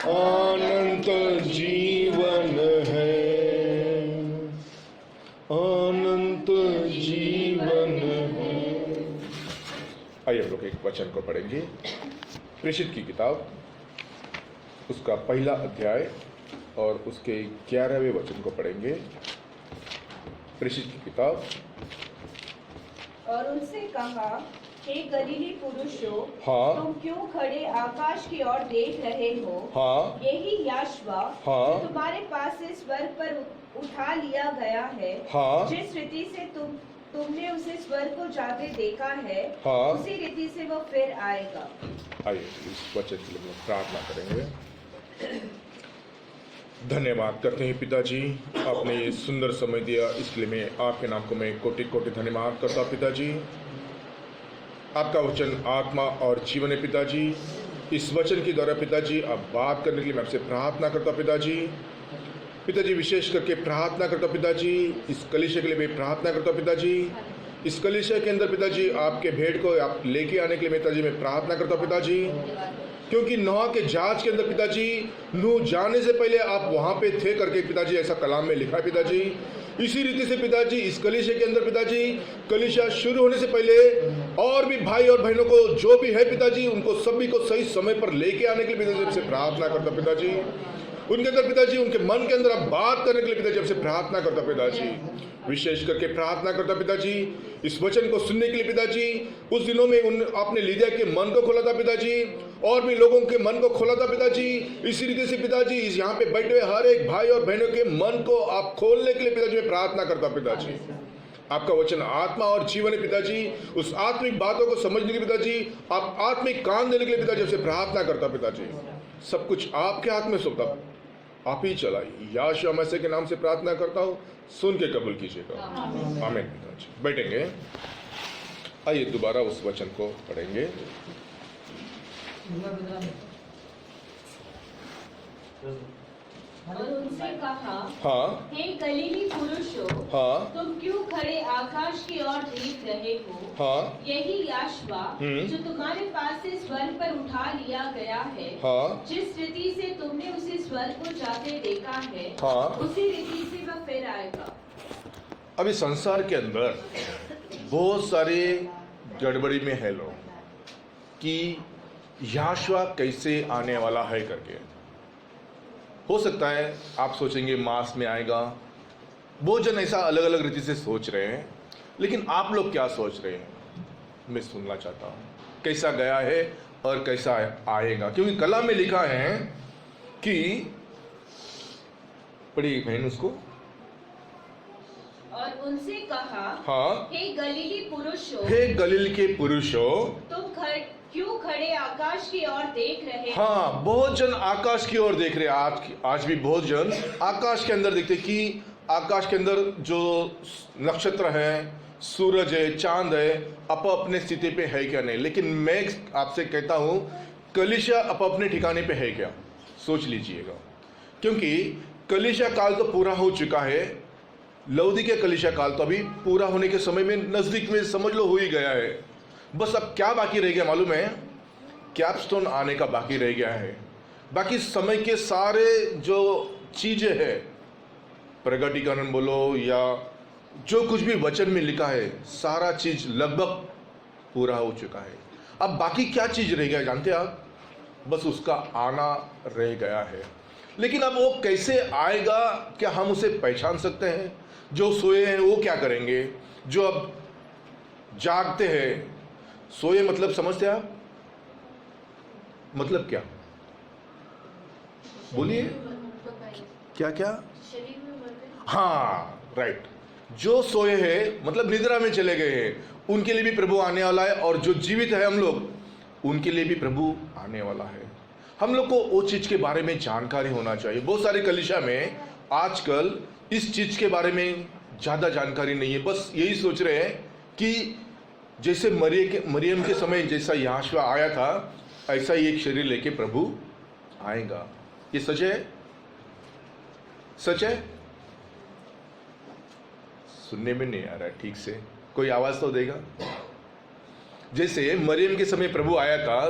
अनंत जीवन है, अनंत जीवन है। आइए हम लोग एक वचन को पढ़ेंगे। प्रेषित की किताब उसका पहला अध्याय और उसके 11वें वचन को पढ़ेंगे। प्रेषित की किताब। और उनसे कहा, हे गलीली पुरुषों, हाँ। तुम क्यों खड़े आकाश की ओर देख रहे हो? हाँ। यही याशवा हाँ। जो तुम्हारे पास से स्वर्ग पर उठा लिया गया है, हाँ। जिस रीति से तुमने उसे स्वर्ग को जाते देखा है, हाँ। उसी रीति से वो फिर आएगा। आइए इस वचन के लिए प्रार्थना करेंगे। धन्यवाद करते हैं पिताजी, आपने ये सुंदर समय दिया, इसलिए मैं आपके नाम को मैं कोटि कोटि धन्यवाद करता हूँ पिताजी। आपका वचन आत्मा और जीवन है पिताजी। इस वचन के द्वारा पिताजी आप बात करने के लिए मैं आपसे प्रार्थना करता हूँ पिताजी। पिताजी विशेष करके प्रार्थना करता हूँ पिताजी, इस कलीसिया के लिए मैं प्रार्थना करता हूँ पिताजी। इस कलीसिया के अंदर पिताजी आपके भेंट को आप लेके आने के लिए पिताजी मैं प्रार्थना करता हूँ पिताजी, क्योंकि नूह के जहाज के अंदर पिताजी नूह जाने से पहले आप वहाँ पे थे करके पिताजी ऐसा कलाम में लिखा है पिताजी। इसी रीति से पिताजी इस कलीसिया के अंदर पिताजी कलीसिया शुरू होने से पहले और भी भाई और बहनों को जो भी है पिताजी उनको सभी को सही समय पर लेके आने के लिए पिताजी आपसे प्रार्थना करता पिताजी। उनके अंदर पिताजी उनके मन के अंदर आप बात करने के लिए पिताजी आपसे प्रार्थना करता पिताजी। विशेष करके प्रार्थना करता पिताजी इस वचन को सुनने के लिए पिताजी। उस दिनों में आपने लीदिया के मन को खोला था पिताजी, और भी लोगों के मन को खोला था पिताजी। इसी रीति से पिताजी इस यहाँ पे बैठे हुए हर एक भाई और बहनों के मन को आप खोलने के लिए पिताजी मैं प्रार्थना करता पिताजी। आपका वचन आत्मा और जीवन है पिताजी, उस आत्मिक बातों को समझने के लिए पिताजी आप आत्मिक कान देने के लिए पिताजी आपसे प्रार्थना करता पिताजी। सब कुछ आपके हाथ में सौंपता, आप ही चलाइए। यीशु मसीह के नाम से प्रार्थना करता हूँ, सुन के कबूल कीजिएगा। आमीन पिताजी। बैठेंगे। आइए दोबारा उस वचन को पढ़ेंगे। और उनसे कहा, हाँ। हे गलीली पुरुषों, हाँ। तुम क्यों खड़े आकाश की ओर देख रहे हो? हाँ। यही याशवा जो तुम्हारे पास से स्वर्ग पर उठा लिया गया है, हाँ। जिस रीति से तुमने उसे स्वर्ग को जाते देखा है, हाँ। उसी रीति से वह फिर आएगा। अभी संसार के अंदर बहुत सारे गड़बड़ी में है लोग कि याशवा कैसे आने वाला है करके। हो सकता है आप सोचेंगे मास में आएगा, बहुत जन ऐसा अलग अलग रीति से सोच रहे हैं, लेकिन आप लोग क्या सोच रहे हैं मैं सुनना चाहता हूँ। कैसा गया है और कैसा आएगा, क्योंकि कलाम में लिखा है कि पढ़िए बहन उसको। और उनसे कहा, हाँ। हे गलीली पुरुषों, हे गलील के पुरुषों, तुम क्यों खड़े आकाश की ओर देख रहे हो? हाँ, बहुत जन आकाश की ओर देख रहे हैं। आज भी बहुत जन आकाश के अंदर देखते कि आकाश के अंदर जो नक्षत्र है, सूरज है, चांद है, अपने स्थिति पे है क्या नहीं। लेकिन मैं आपसे कहता हूँ कलीसिया अपने ठिकाने पे है क्या, सोच लीजिएगा। क्योंकि कलीसिया काल तो पूरा हो चुका है, लौदीकिया कलीसिया काल तो अभी पूरा होने के समय में नजदीक में समझ लो हो ही गया है। बस अब क्या बाकी रह गया मालूम है? कैपस्टोन आने का बाकी रह गया है। बाकी समय के सारे जो चीजें हैं, प्रगटीकरण बोलो या जो कुछ भी वचन में लिखा है, सारा चीज लगभग पूरा हो चुका है। अब बाकी क्या चीज रह गया जानते हैं आप? बस उसका आना रह गया है। लेकिन अब वो कैसे आएगा, क्या हम उसे पहचान सकते हैं? जो सोए हैं वो क्या करेंगे? जो अब जागते हैं, सोए मतलब समझते हैं आप? मतलब क्या बोलिए, क्या क्या? हाँ, राइट। जो सोए हैं मतलब निद्रा में चले गए हैं, उनके लिए भी प्रभु आने वाला है। और जो जीवित है हम लोग, उनके लिए भी प्रभु आने वाला है। हम लोग को वो चीज के बारे में जानकारी होना चाहिए। बहुत सारे कलीसिया में आजकल इस चीज के बारे में ज्यादा जानकारी नहीं है। बस यही सोच रहे हैं कि जैसे मरियम के समय जैसा याशवा आया था, ऐसा ही एक शरीर लेके प्रभु आएगा। ये सच है? सच है? सुनने में नहीं आ रहा है ठीक से, कोई आवाज तो देगा। जैसे मरियम के समय प्रभु आया था,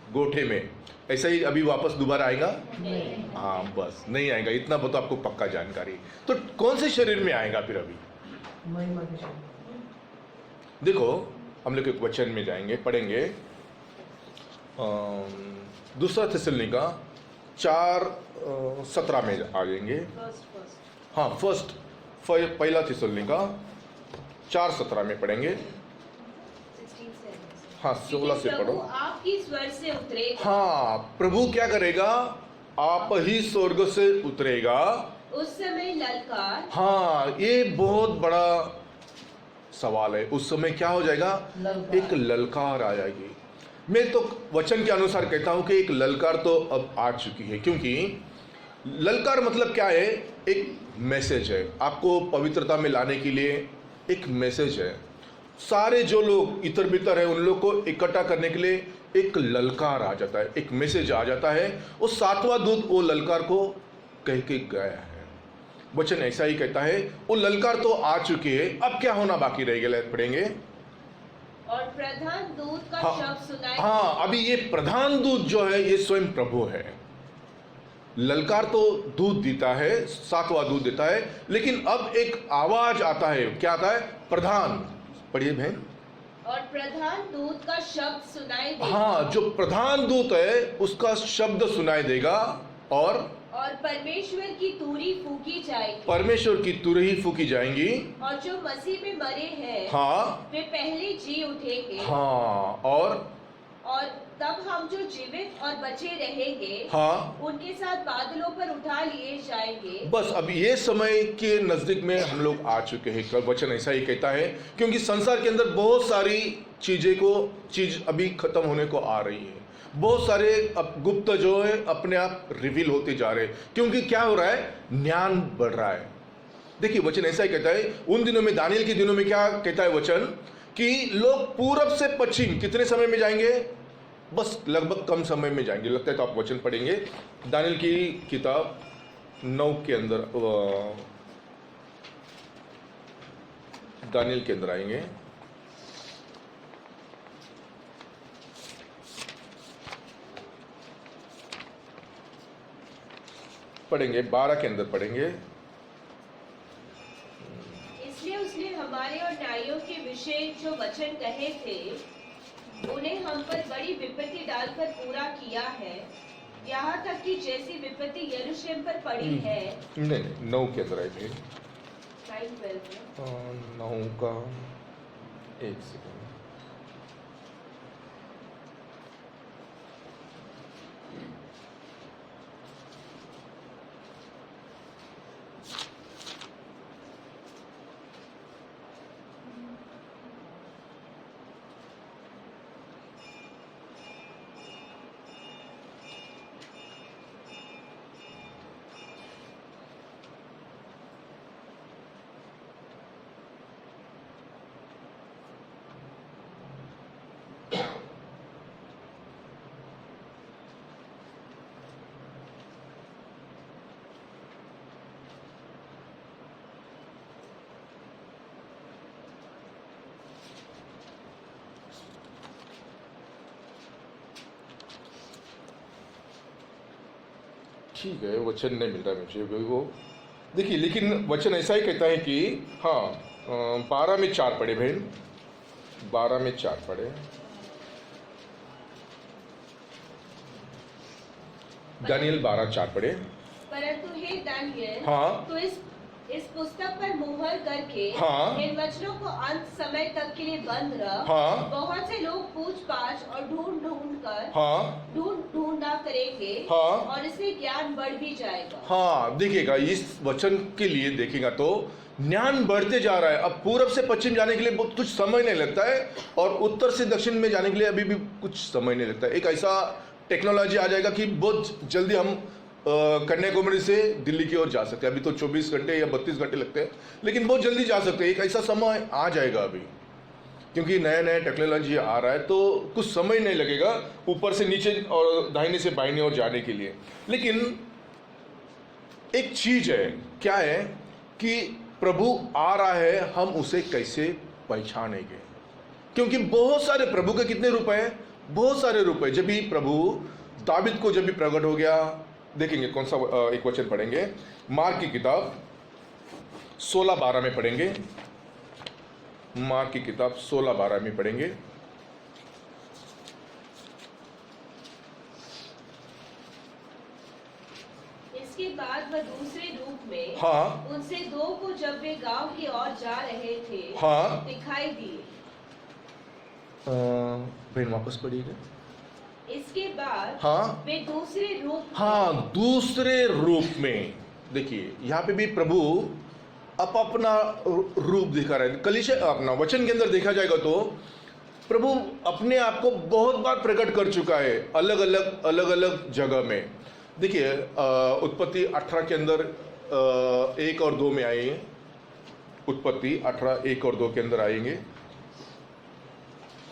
गोठे में, ऐसा ही अभी वापस दोबारा आएगा? नहीं। हाँ, बस नहीं आएगा, इतना तो आपको पक्का जानकारी। तो कौन से शरीर में आएगा फिर अभी? महिमा के शरीर। देखो, हम लोग एक वचन में जाएंगे, पढ़ेंगे दूसरा थिस्सलुनीका 4:17 में आ जाएंगे। हाँ, पहला थिस्सलुनीका 4:17 में पढ़ेंगे। हाँ, 16 से पढ़ो। प्रभु आपकी स्वर से उतरेगा। हाँ, प्रभु क्या करेगा? आप ही स्वर्ग से उतरेगा। उस समय ललकार। हाँ, ये बहुत बड़ा सवाल है। उस समय क्या हो जाएगा? ललकार। एक ललकार आ जाएगी। मैं तो वचन के अनुसार कहता हूं कि एक ललकार तो अब आ चुकी है, क्योंकि ललकार मतलब क्या है? एक मैसेज है, आपको पवित्रता में लाने के लिए एक मैसेज है। सारे जो लोग इतर बितर है उन लोग को इकट्ठा करने के लिए एक ललकार आ जाता है, एक मैसेज आ जाता है। वो 7वां दूत वो ललकार को कह के गया है। वचन ऐसा ही कहता है, वो ललकार तो आ चुकी है, अब क्या होना बाकी रह गया? पढ़ेंगे। और प्रधान दूत का हाँ, शब्द सुनाई। हाँ, अभी ये प्रधान दूत जो है ये स्वयं प्रभु है। ललकार तो दूत देता है, 7वां दूत देता है, लेकिन अब एक आवाज आता है। क्या आता है? प्रधान। पढ़िए बहन। और प्रधान दूत का शब्द सुनाई देगा। हाँ, जो प्रधान दूत है उसका शब्द सुनाई देगा, और परमेश्वर की तुरही फूकी जाएगी। परमेश्वर की तुरही फूकी जाएंगी। और जो मसीह में मरे हैं, हाँ, वे पहले जी उठेंगे। हाँ, और तब हम जो जीवित और बचे रहेंगे, हाँ, उनके साथ बादलों पर उठा लिए जाएंगे। बस अब ये समय के नजदीक में हम लोग आ चुके हैं। वचन ऐसा ही कहता है, क्योंकि संसार के अंदर बहुत सारी चीज अभी खत्म होने को आ रही है। बहुत सारे अब गुप्त जो है अपने आप रिवील होते जा रहे हैं, क्योंकि क्या हो रहा है? ज्ञान बढ़ रहा है। देखिए, वचन ऐसा ही कहता है, उन दिनों में, दानियल के दिनों में क्या कहता है वचन? कि लोग पूरब से पश्चिम कितने समय में जाएंगे? बस लगभग कम समय में जाएंगे। लगता है तो आप वचन पढ़ेंगे दानियल की किताब 9 के अंदर, दानियल के अंदर आएंगे। पढ़ेंगे 12 के अंदर पढ़ेंगे। इसलिए उसने हमारे और न्यायों के विषय जो वचन कहे थे, उन्हें हम पर बड़ी विपत्ति डालकर पूरा किया है, यहाँ तक कि जैसी विपत्ति यरूशलेम पर पड़ी है। नहीं, 9 के अंदर आएंगे। 9:12 9 का 1 सेकंड। ठीक है, वचन नहीं मिल रहा मुझे वो। देखिए, लेकिन वचन ऐसा ही कहता है कि हाँ, 12 में 4 पढ़े बहन, 12 में 4 पढ़े। दानियल 12:4 पढ़े। परंतु हे दानियल, हाँ, तो इस पुस्तक पर मुहर करके हाँ, इन वचनों को अंत समय तक के लिए बंद रख। हाँ, बहुत से लोग पूछ-पाछ और हाँ, ढूंढना करेंगे, हाँ, और इससे ज्ञान बढ़ भी जाएगा। हाँ, देखिएगा, इस वचन के लिए देखिएगा तो ज्ञान बढ़ते जा रहा है। अब पूरब से पश्चिम जाने के लिए बहुत कुछ समय नहीं लगता है, और उत्तर से दक्षिण में जाने के लिए अभी भी कुछ समय नहीं लगता है। एक ऐसा टेक्नोलॉजी आ जाएगा कि बहुत जल्दी हम कन्याकुमारी से दिल्ली की ओर जा सकते हैं। अभी तो 24 घंटे या 32 घंटे लगते हैं, लेकिन बहुत जल्दी जा सकते हैं। एक ऐसा समय आ जाएगा अभी, क्योंकि नया नया टेक्नोलॉजी आ रहा है, तो कुछ समय नहीं लगेगा ऊपर से नीचे और दाहिने से बाईं ओर जाने के लिए। लेकिन एक चीज है, क्या है कि प्रभु आ रहा है, हम उसे कैसे पहचानेंगे? क्योंकि बहुत सारे प्रभु के कितने रूप हैं? बहुत सारे रूप है। जब भी प्रभु दाविद को जब भी प्रकट हो गया, देखेंगे कौन सा एक वचन पढ़ेंगे, मार्क की किताब 16-12 में पढ़ेंगे। मार्क की किताब 16-12 में पढ़ेंगे। इसके बाद वह दूसरे रूप में हाँ उनसे दो को जब वे गांव की ओर जा रहे थे हाँ दिखाई दिए। बहन वापस पढ़िएगा। इसके बाद हाँ वे दूसरे रूप में हाँ दूसरे रूप में, देखिए यहाँ पे भी प्रभु अपना रूप दिखा रहे हैं। कलीसिया अपना वचन के अंदर देखा जाएगा तो प्रभु अपने आप को बहुत बार प्रकट कर चुका है अलग अलग जगह में। देखिए उत्पत्ति 18 के अंदर 1 और 2 में आएंगे। उत्पत्ति 18 1 और 2 के अंदर आएंगे।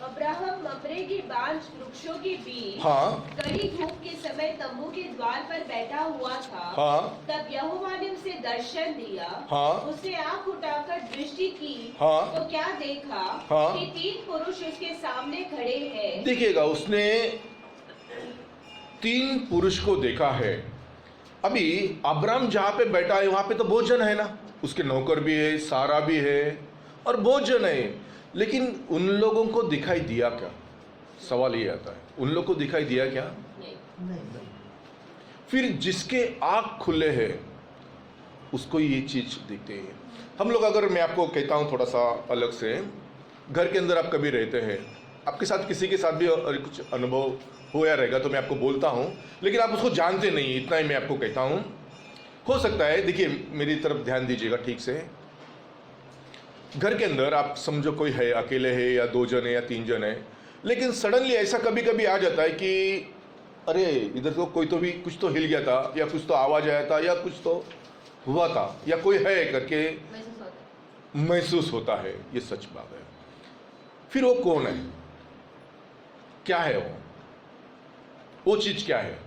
अब्राहम मम्रे के बांझ वृक्षों के बीच हाँ कड़ी धूप के समय तंबू के द्वार पर बैठा हुआ था। हाँ तब यहोवा ने उसे दर्शन दिया। हाँ उसने आंख उठाकर दृष्टि की हाँ तो क्या देखा हाँ कि 3 पुरुष उसके सामने खड़े हैं। देखिएगा उसने 3 पुरुष को देखा है। अभी अब्राहम जहां पे बैठा है वहां पे तो बहुत जन है ना, उसके नौकर भी है, सारा भी है और बहुत जन है, लेकिन उन लोगों को दिखाई दिया क्या? सवाल ये आता है, उन लोगों को दिखाई दिया क्या? नहीं। फिर जिसके आंख खुले हैं उसको ये चीज दिखते हैं। हम लोग, अगर मैं आपको कहता हूं थोड़ा सा अलग से, घर के अंदर आप कभी रहते हैं, आपके साथ किसी के साथ भी कुछ अनुभव होया रहेगा तो मैं आपको बोलता हूं, लेकिन आप उसको जानते नहीं, इतना ही मैं आपको कहता हूं। हो सकता है, देखिए मेरी तरफ ध्यान दीजिएगा ठीक से, घर के अंदर आप समझो कोई है, अकेले है या 2 जन है या 3 जन है, लेकिन सडनली ऐसा कभी कभी आ जाता है कि अरे इधर तो कोई तो भी कुछ तो हिल गया था, या कुछ तो आवाज आया था, या कुछ तो हुआ था, या कोई है करके महसूस होता है। ये सच बात है। फिर वो कौन है, क्या है वो चीज क्या है?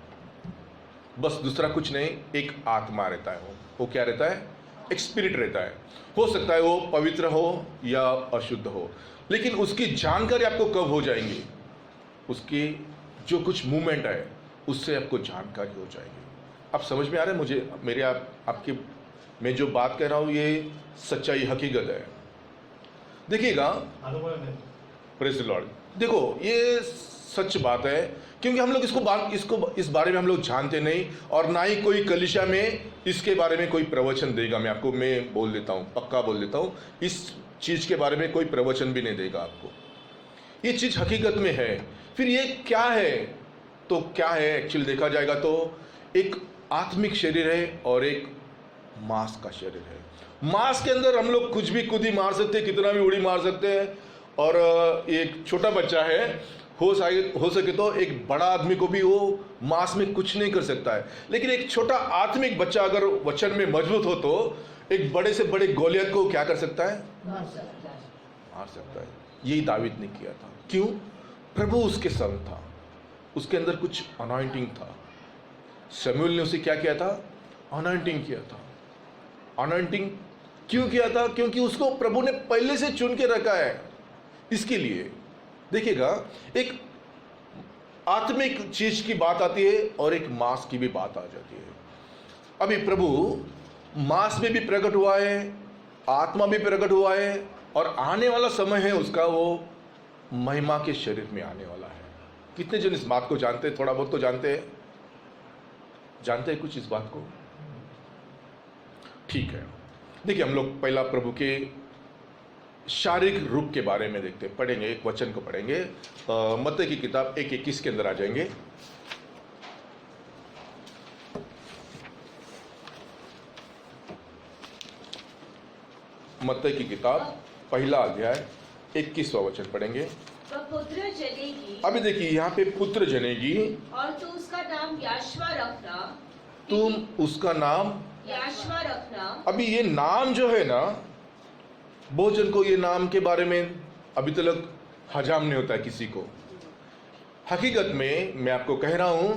बस दूसरा कुछ नहीं, एक आत्मा रहता है। वो क्या रहता है? एक स्पिरिट रहता है। हो सकता है वो पवित्र हो या अशुद्ध हो, लेकिन उसकी जानकारी आपको कब हो जाएंगी? उसकी जो कुछ मूवमेंट है उससे आपको जानकारी हो जाएगी। आप समझ में आ रहे हैं मुझे? मेरे आपकी मैं जो बात कह रहा हूं ये सच्चाई, हकीकत है। देखिएगा, प्रेज़ द लॉर्ड। देखो ये सच बात है, क्योंकि हम लोग इस बारे में हम लोग जानते नहीं, और ना ही कोई कलीसिया में इसके बारे में कोई प्रवचन देगा। मैं बोल देता हूँ, पक्का बोल देता हूँ, इस चीज के बारे में कोई प्रवचन भी नहीं देगा आपको। ये चीज हकीकत में है। फिर ये क्या है? तो क्या है एक्चुअली देखा जाएगा तो एक आत्मिक शरीर है और एक मांस का शरीर है। मांस के अंदर हम लोग कुछ भी कूदी मार सकते हैं, कितना भी उड़ी मार सकते हैं, और एक छोटा बच्चा है, हो सके तो एक बड़ा आदमी को भी वो मांस में कुछ नहीं कर सकता है। लेकिन एक छोटा आत्मिक बच्चा अगर वचन में मजबूत हो तो एक बड़े से बड़े गोलियत को क्या कर सकता है? मार सकता है। यही दावीद ने किया था। क्यों? प्रभु उसके संग था, उसके अंदर कुछ अनॉइंटिंग था। शमूएल ने उसे क्या किया था? अनॉइंटिंग किया था। अनॉइंटिंग क्यों किया था? क्योंकि उसको प्रभु ने पहले से चुन के रखा है इसके लिए। देखिएगा, एक आत्मिक चीज की बात आती है और एक मांस की भी बात आ जाती है। अभी प्रभु मांस में भी प्रकट हुआ है, आत्मा भी प्रकट हुआ है, और आने वाला समय है उसका, वो महिमा के शरीर में आने वाला है। कितने जन इस बात को जानते हैं? थोड़ा बहुत तो जानते हैं कुछ इस बात को? ठीक है। देखिए, हम लोग पहला प्रभु के शारीरिक रूप के बारे में देखते हैं, पढ़ेंगे, एक वचन को पढ़ेंगे। मत्ती की किताब 1:21 के अंदर आ जाएंगे। मत्ती की किताब पहला अध्याय 21वां वचन पढ़ेंगे। वह पुत्र जनेगी। अभी देखिए यहाँ पे पुत्र जनेगी, और तू उसका नाम याशवा रखना। तुम उसका नाम याशवा रखना। अभी ये नाम जो है ना, बहुत जन को ये नाम के बारे में अभी तक हजाम नहीं होता है किसी को। हकीकत में मैं आपको कह रहा हूं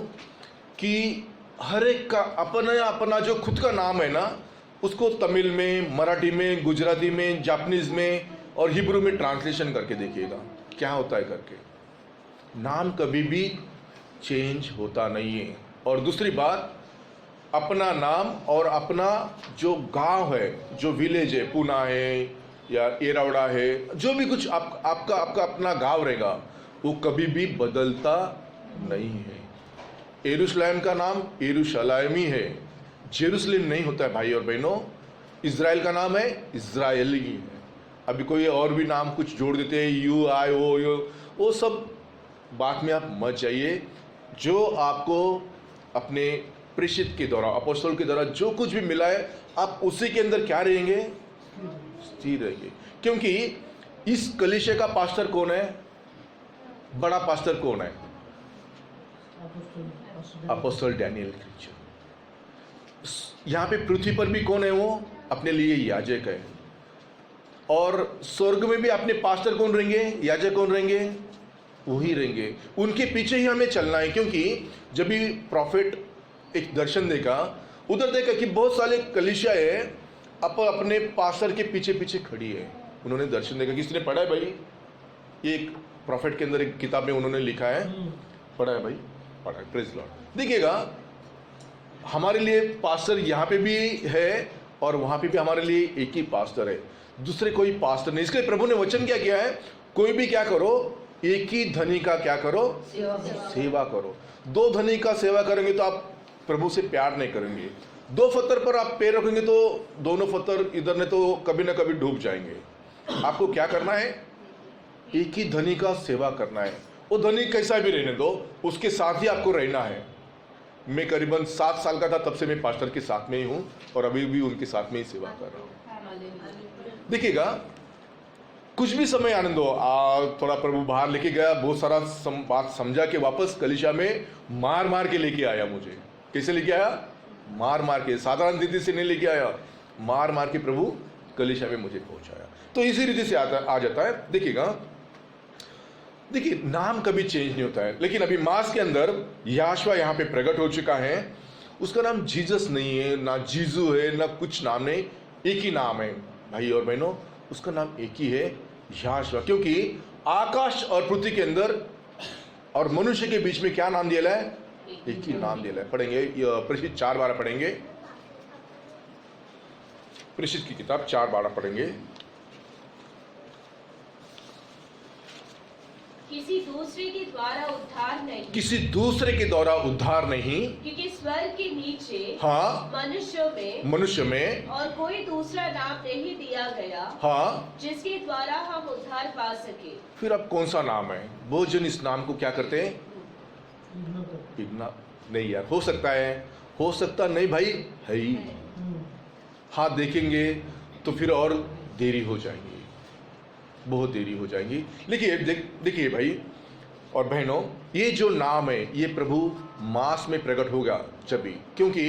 कि हर एक का अपना जो खुद का नाम है ना, उसको तमिल में, मराठी में, गुजराती में, जापानीज में और हिब्रू में ट्रांसलेशन करके देखिएगा क्या होता है करके। नाम कभी भी चेंज होता नहीं है। और दूसरी बात, अपना नाम और अपना जो गांव है, जो विलेज है, पूना है या एरावड़ा है, जो भी कुछ आपका अपना गांव रहेगा, वो कभी भी बदलता नहीं है। यरूशलेम का नाम यरूशलेम ही है, जेरूसलेम नहीं होता है भाई और बहनों। इज़राइल का नाम है इज़राइली है। अभी कोई और भी नाम कुछ जोड़ देते हैं, यू आई ओ यो, वो सब बात में आप मत जाइए। जो आपको अपने प्रेषित के द्वारा, अपोस्तल के द्वारा जो कुछ भी मिला है, आप उसी के अंदर क्या रहेंगे? स्थिर रहेंगे। क्योंकि इस कलीसिया का पास्टर कौन है? बड़ा पास्टर कौन है? अपोस्तल डैनियल। यहाँ पे पृथ्वी पर भी कौन है? वो अपने लिए याजक है। और स्वर्ग में भी अपने पास्टर कौन रहेंगे? याजक कौन रहेंगे? वही रहेंगे। उनके पीछे ही हमें चलना है। क्योंकि जब भी प्रॉफिट एक दर्शन देखा, उधर देखा कि बहुत सारे कलीसिया है अपने पास्टर के पीछे पीछे खड़ी है। उन्होंने दर्शन देखा। किसने पढ़ा है भाई? ये एक प्रॉफिट के अंदर एक किताब में उन्होंने लिखा है, पढ़ा है भाई? पढ़ा है। Praise Lord. देखिएगा, हमारे लिए पास्टर यहाँ पे भी है और वहाँ पे भी हमारे लिए एक ही पास्टर है, दूसरे कोई पास्टर नहीं। इसके लिए प्रभु ने वचन क्या किया है? कोई भी क्या करो, एक ही धनी का क्या करो? सेवा करो। दो धनी का सेवा करेंगे तो आप प्रभु से प्यार नहीं करेंगे। दो पत्थर पर आप पैर रखेंगे तो दोनों पत्थर इधर ने तो कभी ना कभी डूब जाएंगे। आपको क्या करना है? एक ही धनी का सेवा करना है। वो धनी कैसा भी रहने दो, उसके साथ ही आपको रहना है। मैं करीबन 7 साल का था, तब से मैं पास्टर के साथ में ही हूँ और अभी भी उनके साथ में ही सेवा कर रहा हूँ। देखिएगा, कुछ भी समय आनंद हो, थोड़ा प्रभु बाहर लेके गया, बहुत सारा बात समझा के वापस कलीसिया में मार मार के लेके आया मुझे। कैसे लेके आया? मार मार के। साधारण रीति से नहीं लेके आया, मार मार के प्रभु कलीसिया में मुझे पहुंचाया। तो इसी रीति से आ जाता है। देखिएगा, देखिए, नाम कभी चेंज नहीं होता है। लेकिन अभी मास के अंदर याशवा यहाँ पे प्रकट हो चुका है। उसका नाम जीसस नहीं है, ना जीजू है, ना कुछ नाम नहीं, एक ही नाम है भाई और बहनों। उसका नाम एक ही है, याशवा। क्योंकि आकाश और पृथ्वी के अंदर और मनुष्य के बीच में क्या नाम दिया है? एक ही नाम दिया है। पढ़ेंगे प्रेषित 4:12 पढ़ेंगे। प्रेषित की किताब 4:12 पढ़ेंगे। किसी दूसरे के द्वारा उद्धार नहीं, किसी दूसरे के द्वारा उद्धार नहीं, क्योंकि स्वर्ग के नीचे हाँ, मनुष्य में और कोई दूसरा नाम नहीं दिया गया, हाँ, जिसके द्वारा हम उद्धार पा सके। फिर अब कौन सा नाम है? बहुत जन इस नाम को क्या करते हैं? इग्ना नहीं यार, हो सकता है, हो सकता नहीं भाई, है ही। हाँ, देखेंगे तो फिर और देरी हो जाएगी, बहुत देरी हो जाएगी। लेकिन देखिए भाई और बहनों, ये जो नाम है ये प्रभु मास में प्रकट होगा जब भी। क्योंकि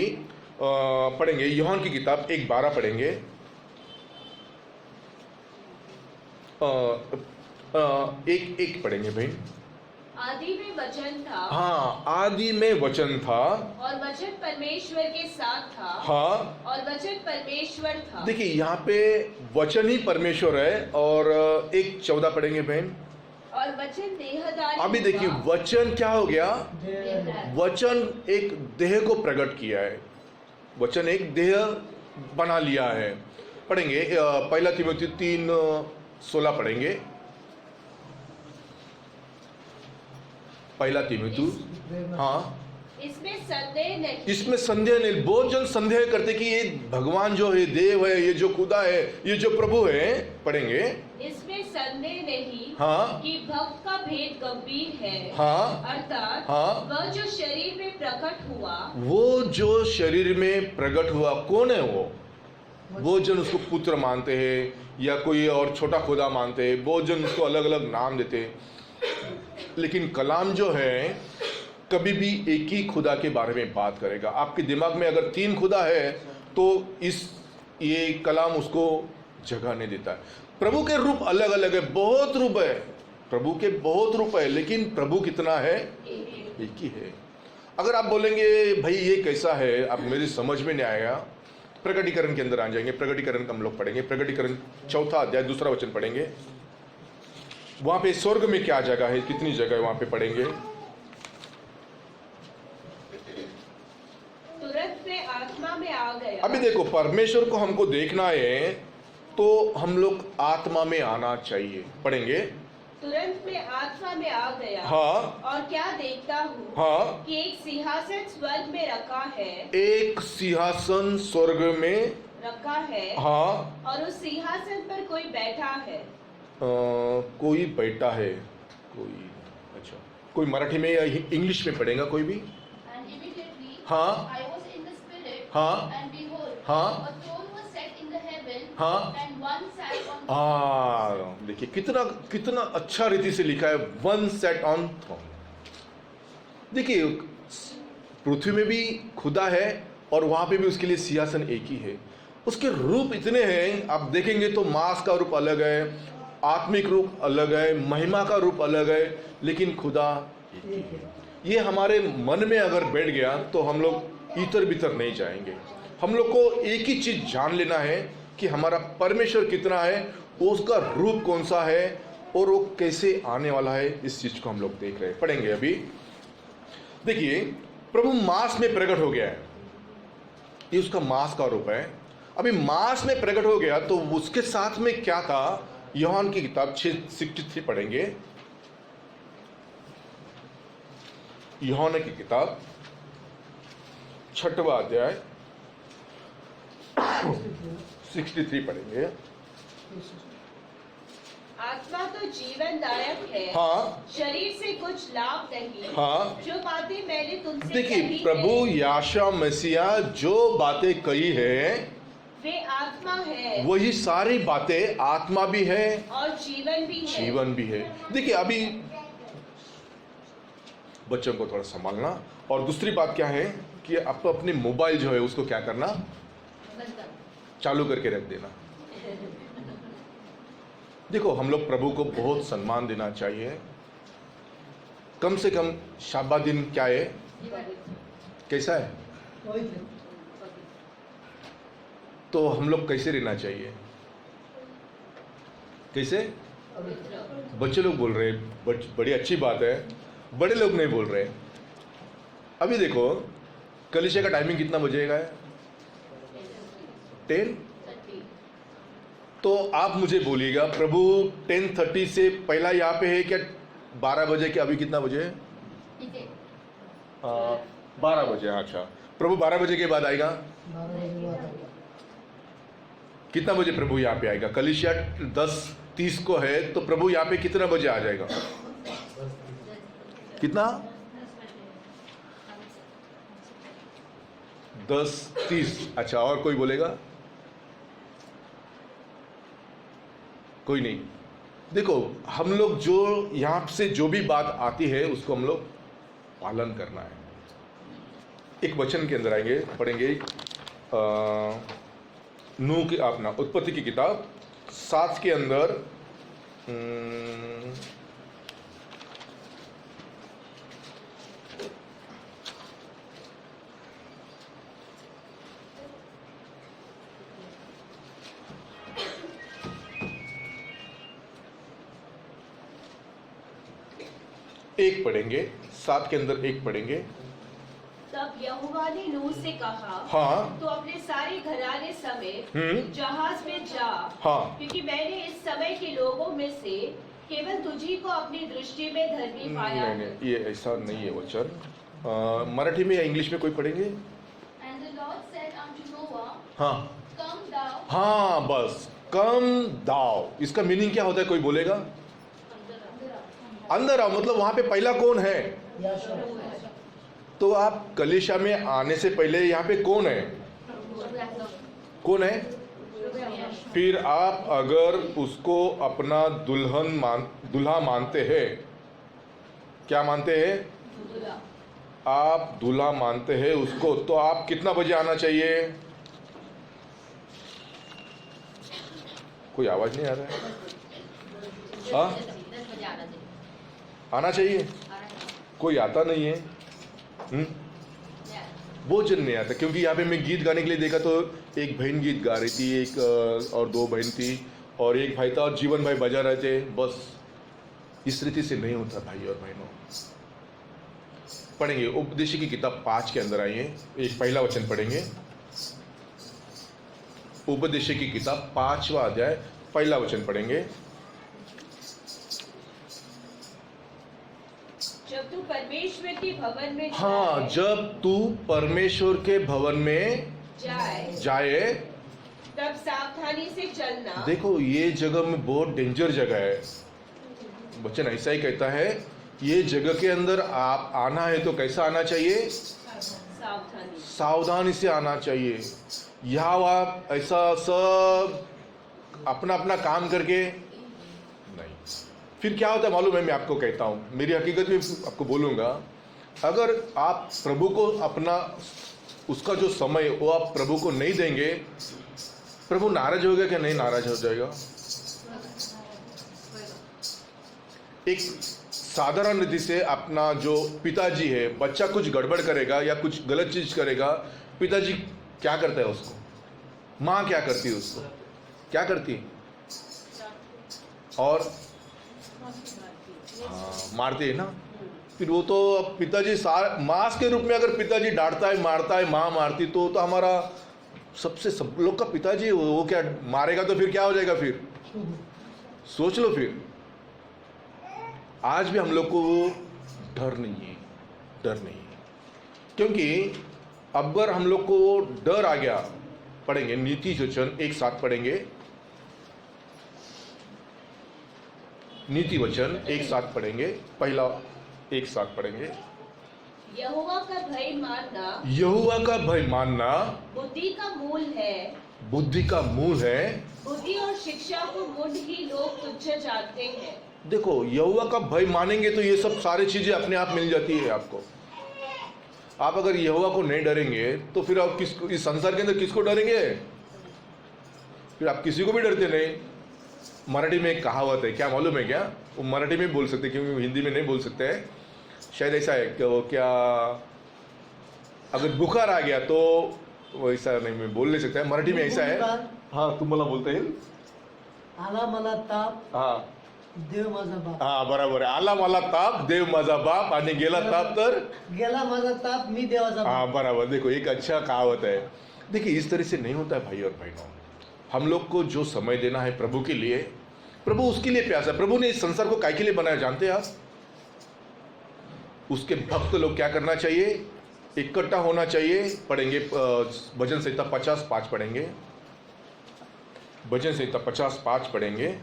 पढ़ेंगे यूहन्ना की किताब 1:12 पढ़ेंगे। एक पढ़ेंगे भाई। आदि में वचन था, हाँ, आदि में वचन था और वचन परमेश्वर के साथ था, हाँ, और वचन परमेश्वर था। देखिए, यहाँ पे वचन ही परमेश्वर है। और 1:14 पढ़ेंगे बहन। और वचन देहधारी। अभी देखिए, वचन क्या हो गया? वचन एक देह को प्रकट किया है। वचन एक देह बना लिया है। पढ़ेंगे 1 तीमुथियुस 3:16 पढ़ेंगे। 1 तीमुथियुस, हाँ, इसमें संदेह नहीं, इसमें संदेह नहीं। बहुत जन संदेह करते कि ये भगवान जो है, देव है, ये जो खुदा है, ये जो प्रभु है। पढ़ेंगे, इसमें संदेह नहीं, हाँ, कि भक्त का भेद गंभीर है, हाँ, अर्थात हाँ, वह जो शरीर में प्रकट हुआ, वो जो शरीर में प्रकट हुआ कौन है? वो जन उसको पुत्र मानते हैं या कोई और छोटा खुदा मानते हैं। बहुत जन उसको अलग अलग नाम देते हैं। लेकिन कलाम जो है कभी भी एक ही खुदा के बारे में बात करेगा। आपके दिमाग में अगर 3 खुदा है तो ये कलाम उसको जगह नहीं देता है। प्रभु के रूप अलग अलग है, बहुत रूप है, प्रभु के बहुत रूप है, लेकिन प्रभु कितना है? एक ही है। अगर आप बोलेंगे भाई ये कैसा है, अब मेरी समझ में नहीं आएगा, प्रकटीकरण के अंदर आ जाएंगे। प्रकटीकरण हम लोग पढ़ेंगे। प्रकटीकरण 4 अध्याय 2 वचन पढ़ेंगे। वहां पे स्वर्ग में क्या जगह है, कितनी जगह वहां पे पढ़ेंगे? तुरंत में आत्मा में आ गया। अभी देखो, परमेश्वर को हमको देखना है तो हम लोग आत्मा में आना चाहिए। पढ़ेंगे। तुरंत में आत्मा में आ गया। हाँ। और क्या देखता हूँ? हाँ। कि एक सिंहासन स्वर्ग में रखा है। एक सिंहासन स्वर्ग में रखा है। हाँ। और उस सिंहासन पर कोई बैठा है। कोई बैठा है, कोई, अच्छा, कोई मराठी में या इंग्लिश में पढ़ेगा कोई भी? And immediately हाँ। I was in the spirit, हाँ। and behold, हाँ। a throne was set in the heaven, हाँ। and one sat on the देखिए कितना कितना अच्छा रीति से लिखा है, वन सेट ऑन थ्रोन। देखिए पृथ्वी में भी खुदा है और वहां पे भी उसके लिए सिंहासन एक ही है। उसके रूप इतने हैं, आप देखेंगे तो मांस का रूप अलग है, आत्मिक रूप अलग है, महिमा का रूप अलग है, लेकिन खुदा एक ही है। ये हमारे मन में अगर बैठ गया तो हम लोग इतर बितर नहीं जाएंगे। हम लोग को एक ही चीज जान लेना है कि हमारा परमेश्वर कितना है, उसका रूप कौन सा है और वो कैसे आने वाला है। इस चीज को हम लोग देख रहे हैं, पढ़ेंगे अभी। देखिए प्रभु मांस में प्रकट हो गया है, ये उसका मांस का रूप है। अभी मांस में प्रकट हो गया तो उसके साथ में क्या था? यूहन्ना की किताब 6:63 पढ़ेंगे। यूहन्ना की किताब 6वां अध्याय 63 पढ़ेंगे। आत्मा तो जीवनदायक है। हाँ। शरीर से कुछ लाभ नहीं। हाँ। जो बातें मैंने तुमसे देखिए कही प्रभु है, यीशु मसीहा जो बातें कही है वे आत्मा है वही सारी बातें आत्मा भी है और जीवन भी है। जीवन भी है। देखिए अभी बच्चों को थोड़ा संभालना, और दूसरी बात क्या है कि आप अपने मोबाइल जो है उसको क्या करना, चालू करके रख देना। देखो हम लोग प्रभु को बहुत सम्मान देना चाहिए। कम से कम शाबा दिन क्या है, कैसा है, तो हम लोग कैसे रहना चाहिए, कैसे? बच्चे लोग बोल रहे हैं, बड़ी अच्छी बात है, बड़े लोग नहीं बोल रहे। अभी देखो कलीसिया का टाइमिंग कितना बजेगा है? 10। तो आप मुझे बोलिएगा प्रभु 10:30 से पहला यहाँ पे है क्या 12 बजे के? अभी कितना बजे है? 12 बजे। अच्छा, प्रभु 12 बजे के बाद आएगा। कितना बजे प्रभु यहाँ पे आएगा? कलीसिया 10:30 को है तो प्रभु यहाँ पे कितना बजे आ जाएगा? कितना? 10:30। अच्छा, और कोई बोलेगा? कोई नहीं। देखो हम लोग जो यहाँ से जो भी बात आती है उसको हम लोग पालन करना है। एक वचन के अंदर आएंगे, पढ़ेंगे नूह की अपना उत्पत्ति की किताब 7 के अंदर एक पढ़ेंगे, 7 के अंदर एक पढ़ेंगे। तब यहोवा ने नूह से कहा, हाँ। तो अपने सारे घराने समेत हम्म। जहाज में जा, हाँ। क्योंकि मैंने इस समय के लोगों में से केवल तुझी को अपनी दृष्टि में धर्मी पाया। नहीं, ये ऐसा नहीं है वचन। मराठी में या इंग्लिश में कोई पढ़ेंगे? And the Lord said unto Noah, हाँ। Come thou, हाँ बस, कम दाव, इसका मीनिंग क्या होता है? कोई बोलेगा? अंदर आओ, मतलब वहां पे पहला कौन है? तो आप कलीसिया में आने से पहले यहाँ पे कौन है? कौन है? फिर आप अगर उसको अपना दुल्हा मानते हैं, क्या मानते हैं? आप दूल्हा मानते हैं उसको, तो आप कितना बजे आना चाहिए? कोई आवाज नहीं आ रहा है? हाँ, आना चाहिए। कोई आता नहीं है। बहुत जन नहीं आता, क्योंकि यहाँ पे मैं गीत गाने के लिए देखा तो एक बहन गीत गा रही थी, एक और 2 बहन थी और एक भाई था और जीवन भाई बजा रहे थे। बस इस रीति से नहीं होता भाई और बहनों। पढ़ेंगे उपदेश की किताब 5 के अंदर आइए, एक पहला वचन पढ़ेंगे। उपदेश की किताब 5वां अध्याय पहला वचन पढ़ेंगे। जब तू परमेश्वर के भवन में हाँ, जब तू परमेश्वर के भवन में जाए तब सावधानी से चलना। देखो ये जगह में बहुत डेंजर जगह है। वचन ऐसा ही कहता है, ये जगह के अंदर आप आना है तो कैसा आना चाहिए? सावधानी से आना चाहिए। यहाँ आप ऐसा सब अपना अपना काम करके नहीं। फिर क्या होता है मालूम है? मैं आपको कहता हूँ, मेरी हकीकत में आपको बोलूँगा, अगर आप प्रभु को अपना उसका जो समय वो आप प्रभु को नहीं देंगे, प्रभु नाराज होगा क्या? नहीं नाराज हो जाएगा। एक साधारण रीति से अपना जो पिताजी है, बच्चा कुछ गड़बड़ करेगा या कुछ गलत चीज करेगा, पिताजी क्या करता है उसको? माँ क्या करती है उसको? क्या करती है? और मारती है ना। फिर वो तो पिताजी मास के रूप में अगर पिताजी डांटता है, मारता है, माँ मारती, तो हमारा सबसे सब लोग का पिताजी वो क्या मारेगा तो फिर क्या हो जाएगा? फिर सोच लो। फिर आज भी हम लोग को डर नहीं है, डर नहीं है, क्योंकि अगर हम लोग को डर आ गया, पढ़ेंगे नीति वचन एक साथ पढ़ेंगे, नीति वचन एक साथ पढ़ेंगे, पहला एक साथ पढ़ेंगे। यहोवा का भय मानना, यहोवा का भय मानना बुद्धि का मूल है, बुद्धि का मूल है। बुद्धि और शिक्षा को मूढ़ ही लोग तुच्छ जानते हैं। देखो, यहोवा का भय मानेंगे तो ये सब सारी चीजें अपने आप मिल जाती है आपको। आप अगर यहोवा को नहीं डरेंगे तो फिर आप किसको, इस संसार के अंदर किसको डरेंगे? फिर आप किसी को भी डरते नहीं। मराठी में एक कहावत है, क्या मालूम है क्या? वो मराठी में बोल सकते क्योंकि हिंदी में नहीं बोल सकते हैं। शायद ऐसा है कि वो क्या, अगर बुखार आ गया तो वैसा नहीं, मैं बोल नहीं सकता है, मराठी में ऐसा है। हाँ, तुम्हाला बोलता येईल? आला मला ताप, हाँ देव माझा बाप. हाँ, बराबर आहे. आला मला ताप, देव माझा बाप, आणि गेला ताप तर गेला माझा ताप, मी देवाचा बाप. हाँ बराबर. देखो, एक अच्छा कहावत है। देखिए, इस तरह से नहीं होता है भाई और बहनों। हम लोग को जो समय देना है प्रभु के लिए, प्रभु उसके लिए प्यासा है। प्रभु ने इस संसार को काय के लिए बनाया जानते हैं आप? उसके भक्त लोग क्या करना चाहिए? इकट्ठा होना चाहिए। पढ़ेंगे भजन संहिता 50:5 पढ़ेंगे, भजन संहिता 50:5 पढ़ेंगे।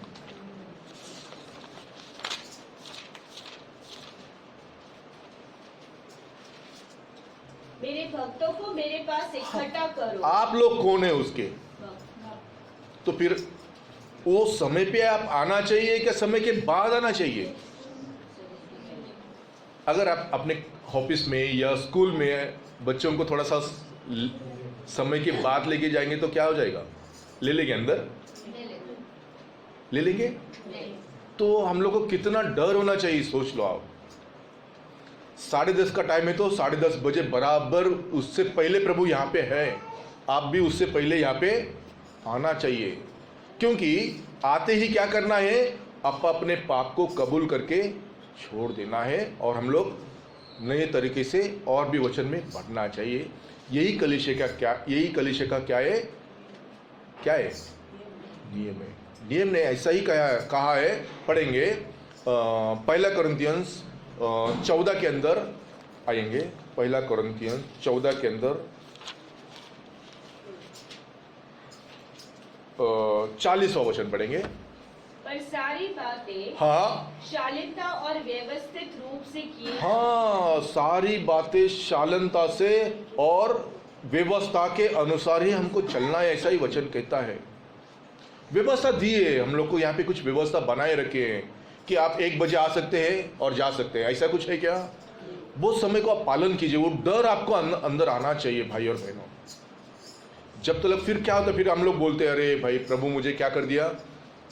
मेरे भक्तों को मेरे पास इकट्ठा करो। आप लोग कौन है उसके? तो फिर वो समय पे आप आना चाहिए क्या समय के बाद आना चाहिए? अगर आप अपने ऑफिस में या स्कूल में बच्चों को थोड़ा सा समय के बाद लेके जाएंगे तो क्या हो जाएगा? ले लेंगे अंदर? ले लेंगे? तो हम लोग को कितना डर होना चाहिए, सोच लो आप। 10:30 का टाइम है तो 10:30 बजे बराबर, उससे पहले प्रभु यहाँ पे है। आप भी उससे पहले यहाँ पे आना चाहिए, क्योंकि आते ही क्या करना है? आप अपने पाप को कबूल करके छोड़ देना है और हम लोग नए तरीके से और भी वचन में बढ़ना चाहिए। यही कलीसिया का क्या है? क्या है? नियम है। नियम ने ऐसा ही कहा है। पढ़ेंगे पहला कुरिन्थियंस 14 के अंदर आएंगे। पहला कुरिन्थियंस 14 के अंदर 40वां वचन पढ़ेंगे। पर सारी बातें हाँ, शालीनता और व्यवस्थित रूप से की। हाँ, सारी बातें शालीनता से और व्यवस्था के अनुसार ही हमको चलना है, ऐसा ही वचन कहता है। व्यवस्था दी है हम लोग को, यहाँ पे कुछ व्यवस्था बनाए रखे हैं कि आप 1 बजे आ सकते हैं और जा सकते हैं, ऐसा कुछ है क्या? वो समय को आप पालन कीजिए। वो डर आपको अंदर आना चाहिए भाई और बहनों। जब तक फिर क्या होता है? फिर हम लोग बोलते हैं, अरे भाई प्रभु मुझे क्या कर दिया,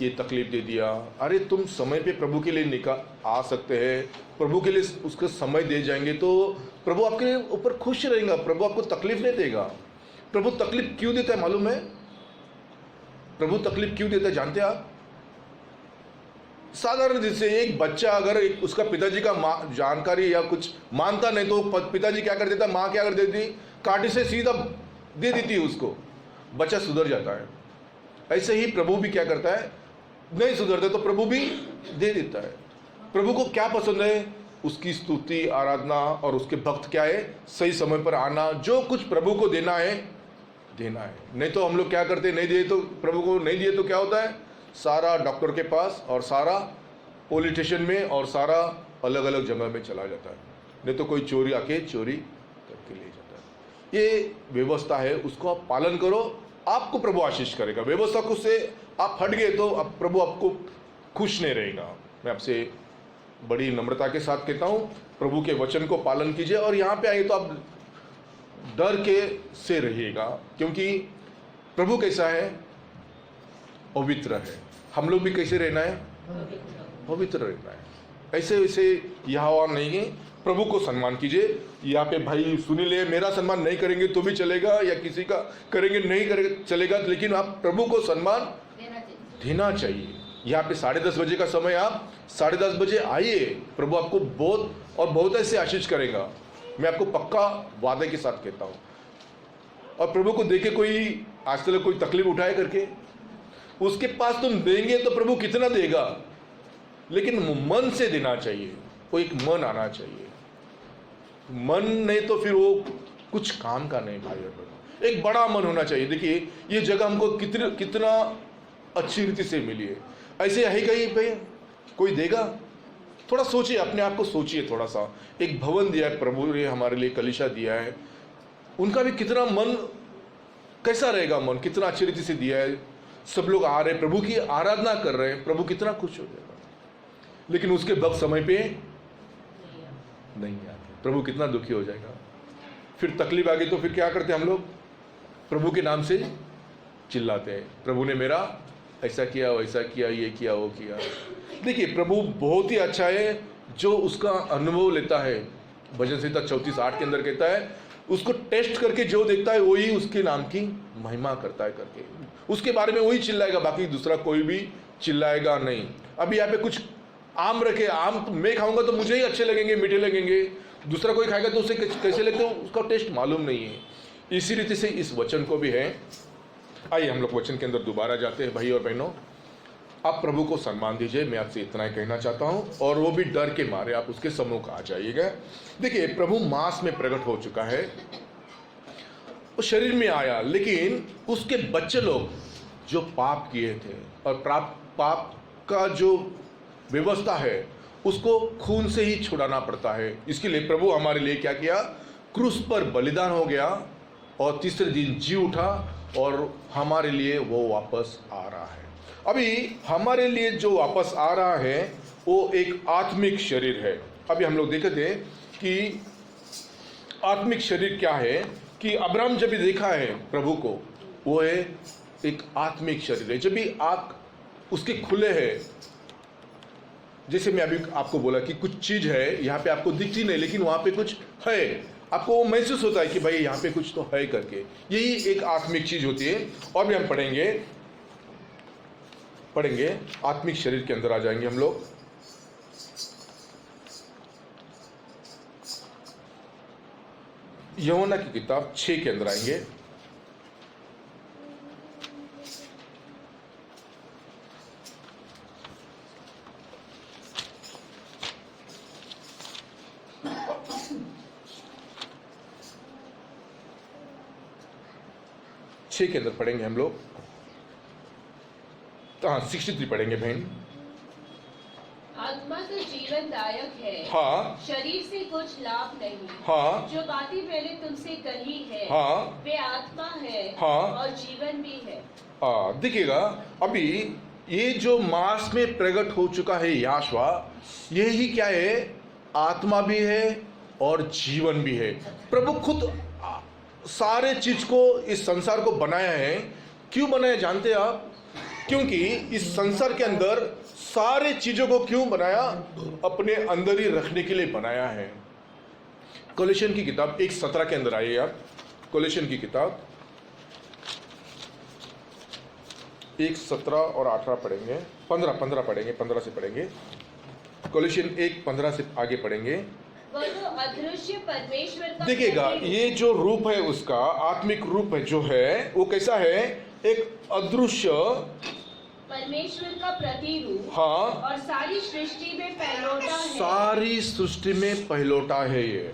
ये तकलीफ दे दिया। अरे तुम समय पे प्रभु के लिए आ सकते हैं, प्रभु के लिए उसका समय दे जाएंगे तो प्रभु आपके ऊपर खुश रहेगा, प्रभु आपको तकलीफ नहीं देगा। प्रभु तकलीफ क्यों देता है मालूम है? प्रभु तकलीफ क्यों देता है जानते हैं आप? साधारण जिससे एक बच्चा अगर उसका पिताजी का जानकारी या कुछ मानता नहीं तो पिताजी क्या कर देता, माँ क्या कर देती, कांटे से सीधा दे देती है उसको, बच्चा सुधर जाता है। ऐसे ही प्रभु भी क्या करता है, नहीं सुधरता तो प्रभु भी दे देता है। प्रभु को क्या पसंद है, उसकी स्तुति आराधना और उसके भक्त क्या है, सही समय पर आना, जो कुछ प्रभु को देना है देना है। नहीं तो हम लोग क्या करते, नहीं दिए तो प्रभु को नहीं दिए तो क्या होता है, सारा डॉक्टर के पास और सारा पुलिस स्टेशन में और सारा अलग अलग जगह में चला जाता है। नहीं तो कोई चोरी आके चोरी करके ले जाता है। ये व्यवस्था है, उसको आप पालन करो, आपको प्रभु आशीष करेगा। व्यवस्था को से आप हट गए तो अब प्रभु आपको खुश नहीं रहेगा। मैं आपसे बड़ी नम्रता के साथ कहता हूँ, प्रभु के वचन को पालन कीजिए। और यहाँ पे आइए तो आप डर के से रहिएगा, क्योंकि प्रभु कैसा है, पवित्र है। हम लोग भी कैसे रहना है, पवित्र रहना है। ऐसे वैसे यहाँ नहीं है। प्रभु को सम्मान कीजिए। यहाँ पे भाई सुनी ले, मेरा सम्मान नहीं करेंगे तो भी चलेगा, या किसी का करेंगे नहीं करेंगे चलेगा, लेकिन आप प्रभु को सम्मान देना चाहिए। यहाँ पे 10:30 बजे का समय, आप 10:30 बजे आइए, प्रभु आपको बहुत ऐसे आशीष करेगा। मैं आपको पक्का वादे के साथ कहता हूँ। और प्रभु को देखे कोई आज तक कोई तकलीफ उठाए करके, उसके पास तुम देंगे तो प्रभु कितना देगा, लेकिन मन से देना चाहिए। वो एक मन आना चाहिए, मन नहीं तो फिर वो कुछ काम का नहीं भाई और बहनों। एक बड़ा मन होना चाहिए। देखिए ये जगह हमको कितना अच्छी रीति से मिली है। ऐसे है कहीं पे कोई देगा? थोड़ा सोचिए, अपने आप को सोचिए थोड़ा सा। एक भवन दिया है प्रभु ने हमारे लिए, कलीसिया दिया है, उनका भी कितना मन कैसा रहेगा, मन कितना अच्छी रीति से दिया है। सब लोग आ रहे हैं, प्रभु की आराधना कर रहे हैं, प्रभु कितना खुश हो जाएगा। लेकिन उसके वक्त समय पे नहीं आते, प्रभु कितना दुखी हो जाएगा। फिर तकलीफ आ गई तो फिर क्या करते हम लोग, प्रभु के नाम से चिल्लाते हैं, प्रभु ने मेरा ऐसा किया, वैसा किया, ये किया, वो किया। देखिए प्रभु बहुत ही अच्छा है, जो उसका अनुभव लेता है। भजन संहिता 34:8 के अंदर कहता है, उसको टेस्ट करके जो देखता है वही उसके नाम की महिमा करता है करके, उसके बारे में वही चिल्लाएगा, बाकी दूसरा कोई भी चिल्लाएगा नहीं। अभी यहाँ पे कुछ आम रखे, आम तो मैं खाऊंगा तो मुझे ही अच्छे लगेंगे, मीठे लगेंगे, दूसरा कोई खाएगा तो उसे कैसे लगते हो, उसका टेस्ट मालूम नहीं है। इसी रीति से इस वचन को भी है। आइए हम लोग वचन के अंदर दोबारा जाते हैं। भाई और बहनों, आप प्रभु को सम्मान दीजिए। मैं आपसे इतना ही कहना चाहता हूँ, और वो भी डर के मारे आप उसके सम्मुख आ जाइएगा। देखिए प्रभु मांस में प्रकट हो चुका है, वो शरीर में आया, लेकिन उसके बच्चे लोग जो पाप किए थे, और पाप का जो व्यवस्था है उसको खून से ही छुड़ाना पड़ता है। इसके लिए प्रभु हमारे लिए क्या किया, क्रूस पर बलिदान हो गया, और तीसरे दिन जी उठा, और हमारे लिए वो वापस आ रहा है। अभी हमारे लिए जो वापस आ रहा है वो एक आत्मिक शरीर है। अभी हम लोग देखते हैं कि आत्मिक शरीर क्या है, कि अब्राहम जब भी देखा है प्रभु को, वो है एक आत्मिक शरीर है। जब भी आँख उसके खुले हैं, जैसे मैं अभी आपको बोला कि कुछ चीज है यहाँ पे आपको दिखती नहीं, लेकिन वहाँ पे कुछ है, आपको वो महसूस होता है कि भाई यहाँ पे कुछ तो है करके, यही एक आत्मिक चीज होती है। और भी हम पढ़ेंगे आत्मिक शरीर के अंदर आ जाएंगे हम लोग। यूहन्ना की किताब 6 के अंदर आएंगे। के अंदर पढ़ेंगे हम लोग। हाँ 63 पढ़ेंगे बहन। आत्मा तो जीवनदायक है, हाँ, शरीर से कुछ लाभ नहीं। हाँ, जो बातें मैंने तुमसे कही है, हाँ, वे आत्मा है, हाँ, और जीवन भी है। देखिएगा अभी ये जो मांस में प्रकट हो चुका है याशवा, यही क्या है, आत्मा भी है और जीवन भी है। प्रभु खुद सारे चीज को, इस संसार को बनाया है। क्यों बनाया जानते हैं आप? क्योंकि इस संसार के अंदर सारे चीजों को क्यों बनाया, अपने अंदर ही रखने के लिए बनाया है। कोलोसियन की किताब 1:17 के अंदर आइए आप। कोलोसियन की किताब 1:17 और 18 पढ़ेंगे। 15 पढ़ेंगे, 15 से पढ़ेंगे। कोलोसियन 1:15 से आगे पढ़ेंगे। वह तो अदृश्य परमेश्वर का देखिएगा, प्रतिरूप ये जो रूप है उसका आत्मिक रूप है जो है वो कैसा है? एक अदृश्य, परमेश्वर का प्रतिरूप हाँ, और सारी सृष्टि में पहलौठा है, सारी सृष्टि में पहलौठा है ये।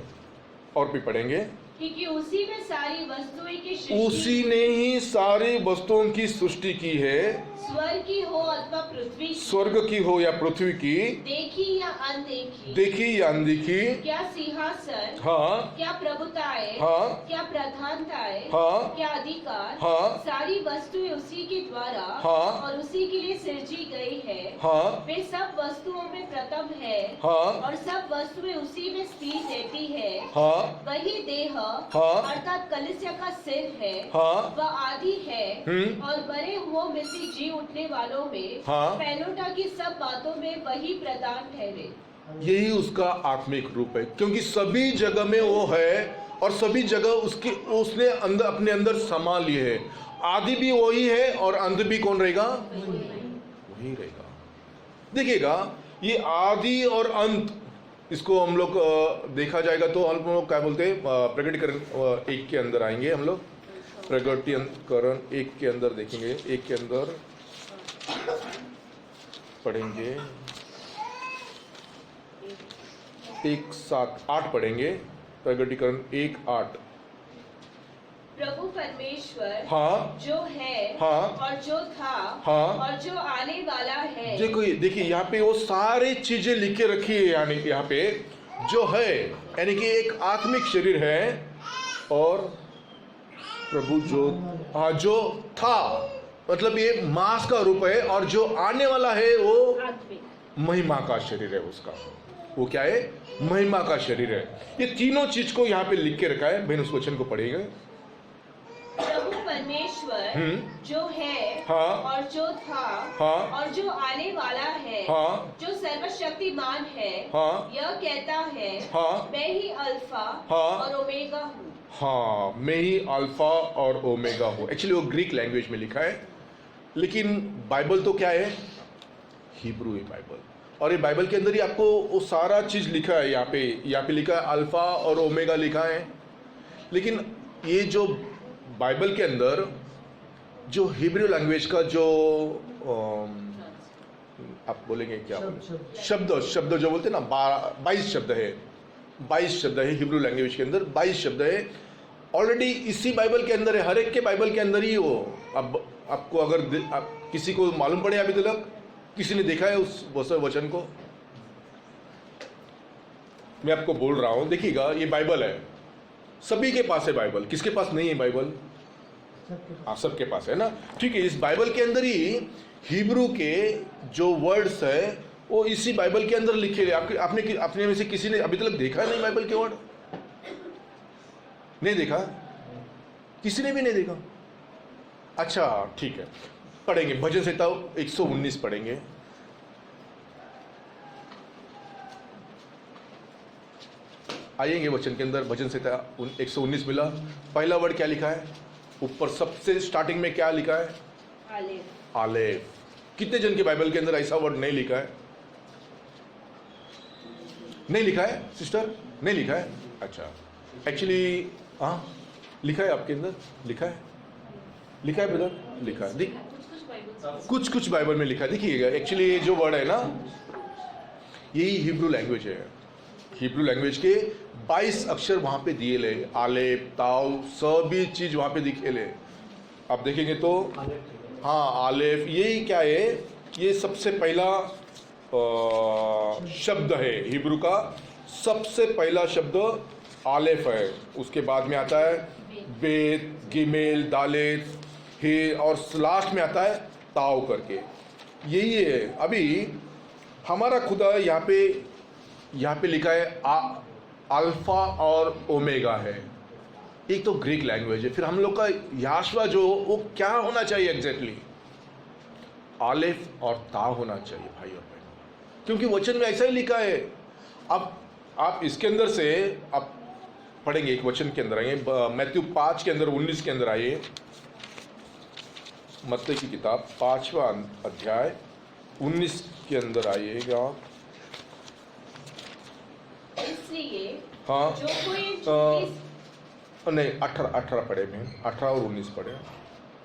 और भी पढ़ेंगे, क्योंकि उसी में सारी वस्तुएं की सृष्टि, उसी ने ही सारी वस्तुओं की सृष्टि की है, स्वर्ग की हो अथवा पृथ्वी की, स्वर्ग की हो या पृथ्वी की, देखी या अनदेखी, देखी या अनदेखी, क्या सिंहासन, हाँ क्या प्रभुताएं, हाँ क्या प्रधानताएं, हाँ क्या अधिकार, हाँ सारी वस्तुएं उसी के द्वारा हाँ और उसी के लिए सृजी गई है। हाँ वे सब वस्तुओं में प्रथम है हाँ और सब वस्तुएं उसी में स्थिर रहती है। हाँ वही देह हाँ अर्थात कलीसिया का सिर है, हाँ वह आदि है हम्म। और मरे हुओं में से जी उठने वालों में हाँ। पहलौठा की सब बातों में वही प्रधान ठहरे। यही उसका आत्मिक रूप है, क्योंकि सभी जगह में वो है और सभी जगह उसके उसने अंदर अपने अंदर समा लिए है। आदि भी वही है और अंत भी कौन रहेगा? वही रहेगा। देखिएगा, ये आदि और अंत, इसको हम लोग देखा जाएगा तो हम लोग क्या बोलते हैं, प्रकटीकरण 1 के अंदर आएंगे। हम लोग प्रकटीकरण 1 के अंदर देखेंगे, 1 के अंदर पढ़ेंगे, 1:7-8 पढ़ेंगे। प्रकटीकरण 1:8। प्रभु परमेश्वर हाँ जो है हाँ और जो था हाँ और जो आने वाला है। देखिए यहाँ पे वो सारी चीजें लिख के रखी है, यानी यहाँ पे जो है, यानी कि एक आत्मिक शरीर है और प्रभु जो, हाँ, जो था, मतलब ये मांस का रूप है, और जो आने वाला है वो आत्मिक महिमा का शरीर है उसका। वो क्या है? महिमा का शरीर है। ये तीनों चीज को यहाँ पे लिख के रखा है। बहन उस वचन को पढ़ेंगे। प्रभु परमेश्वर जो है हाँ और जो था हाँ और जो आने वाला है, हाँ जो सर्वशक्तिमान है, हाँ यह कहता है, हाँ मैं ही अल्फा हाँ और ओमेगा हूँ। हाँ, मैं ही अल्फा और ओमेगा हूँ। एक्चुअली वो ग्रीक लैंग्वेज में लिखा है, लेकिन बाइबल तो क्या है? हिब्रू है बाइबल। और ये बाइबल के अंदर ही आपको वो सारा चीज लिखा है। यहाँ पे लिखा है अल्फा और ओमेगा लिखा है। लेकिन ये जो बाइबल के अंदर जो हिब्रू लैंग्वेज का जो आप बोलेंगे क्या शब्द जो बोलते हैं ना, 22 शब्द है, 22 शब्द है हिब्रू लैंग्वेज के अंदर, 22 शब्द है। ऑलरेडी इसी बाइबल के अंदर है, हर एक के बाइबल के अंदर ही हो। अब आपको अगर किसी को मालूम पड़े अभी तक, किसी ने देखा है उस वचन को? मैं आपको बोल रहा हूं, देखिएगा, ये बाइबल है, सभी के पास है बाइबल। किसके पास नहीं है बाइबल? सबके पास है ना। ठीक है, इस बाइबल के अंदर ही हिब्रू के जो वर्ड्स है वो इसी बाइबल के अंदर लिखे हैं। आपने में से किसी ने अभी तक देखा नहीं बाइबल के वर्ड? नहीं देखा? किसी ने भी नहीं देखा? अच्छा, ठीक है, पढ़ेंगे भजन संहिता 119 पढ़ेंगे। आइएंगे वचन के अंदर। भजन संहिता 119 मिला। पहला वर्ड क्या लिखा है? ऊपर सबसे स्टार्टिंग में क्या लिखा है? आलेफ। आलेफ। कितने जन के बाइबल के अंदर ऐसा वर्ड नहीं लिखा है? नहीं लिखा है सिस्टर? नहीं लिखा है? अच्छा, एक्चुअली हाँ लिखा है, आपके अंदर लिखा है, लिखा है ब्रदर, लिखा है। कुछ बाइबल में लिखा है। देखिएगा, एक्चुअली ये जो वर्ड है ना, यही हिब्रू लैंग्वेज है। हिब्रू लैंग्वेज के 22 अक्षर वहां पे दिए ले, आलेफ, ताव, सभी चीज वहां पे दिखे ले। आप देखेंगे तो हाँ, आलेफ, यही क्या है? ये सबसे पहला शब्द है हिब्रू का। सबसे पहला शब्द आलेफ है। उसके बाद में आता है बेत, गिमेल, दालेत, हे, और लास्ट में आता है ताव करके। यही है। अभी हमारा खुदा यहाँ पे लिखा है अल्फा और ओमेगा है। एक तो ग्रीक लैंग्वेज है, फिर हम लोग का याशवा जो वो क्या होना चाहिए एग्जैक्टली? आलेफ और ताव होना चाहिए भाई और बहन, क्योंकि वचन में ऐसा ही लिखा है। अब आप इसके अंदर से आप पढ़ेंगे, एक वचन के अंदर आइए, मैथ्यू 5 के अंदर 19 के अंदर आइए। मत्ती की किताब 5वां अध्याय 19 के अंदर आइएगा। इसलिए हाँ जो कोई इन झूठी नहीं 18 पढ़े में, 18 और 19 पढ़े।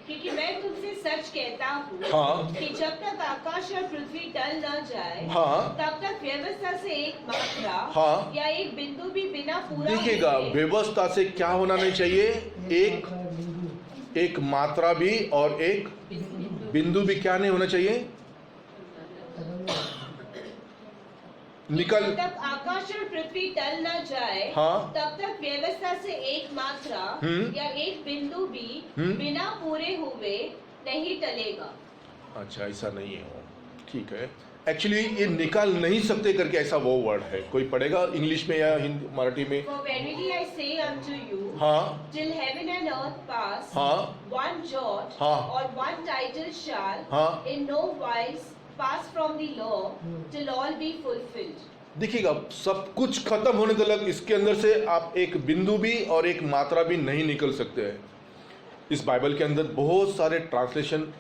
क्योंकि मैं तुमसे सच कहता हूँ हाँ। कि जब तक आकाश और पृथ्वी टल न जाए हाँ। तब तक व्यवस्था से एक मात्रा हाँ। या एक बिंदु भी बिना पूरा देखिएगा, हुए व्यवस्था से क्या होना नहीं चाहिए, एक मात्रा भी और एक बिंदु भी क्या नहीं होना चाहिए, निकल। जब तक आकाश और पृथ्वी टल न जाए हाँ। तब तक व्यवस्था से एक मात्रा या एक बिंदु भी बिना पूरे हुए नहीं टलेगा। अच्छा, ऐसा नहीं है वो, ठीक है। एक्चुअली ये निकाल नहीं सकते करके ऐसा वो वर्ड है, कोई पढ़ेगा इंग्लिश में या हिंदी मराठी में? For verily I say unto you, हाँ till heaven and earth pass, हाँ one jot हाँ or one tittle shall हाँ। in no wise pass from the law till all be fulfilled. देखिएगा, सब कुछ खत्म होने तक इसके अंदर से आप एक बिंदु भी और एक मात्रा भी नहीं निकल सकते हैं। इस बाइबल के अंदर बहुत सारे ट्रांसलेशन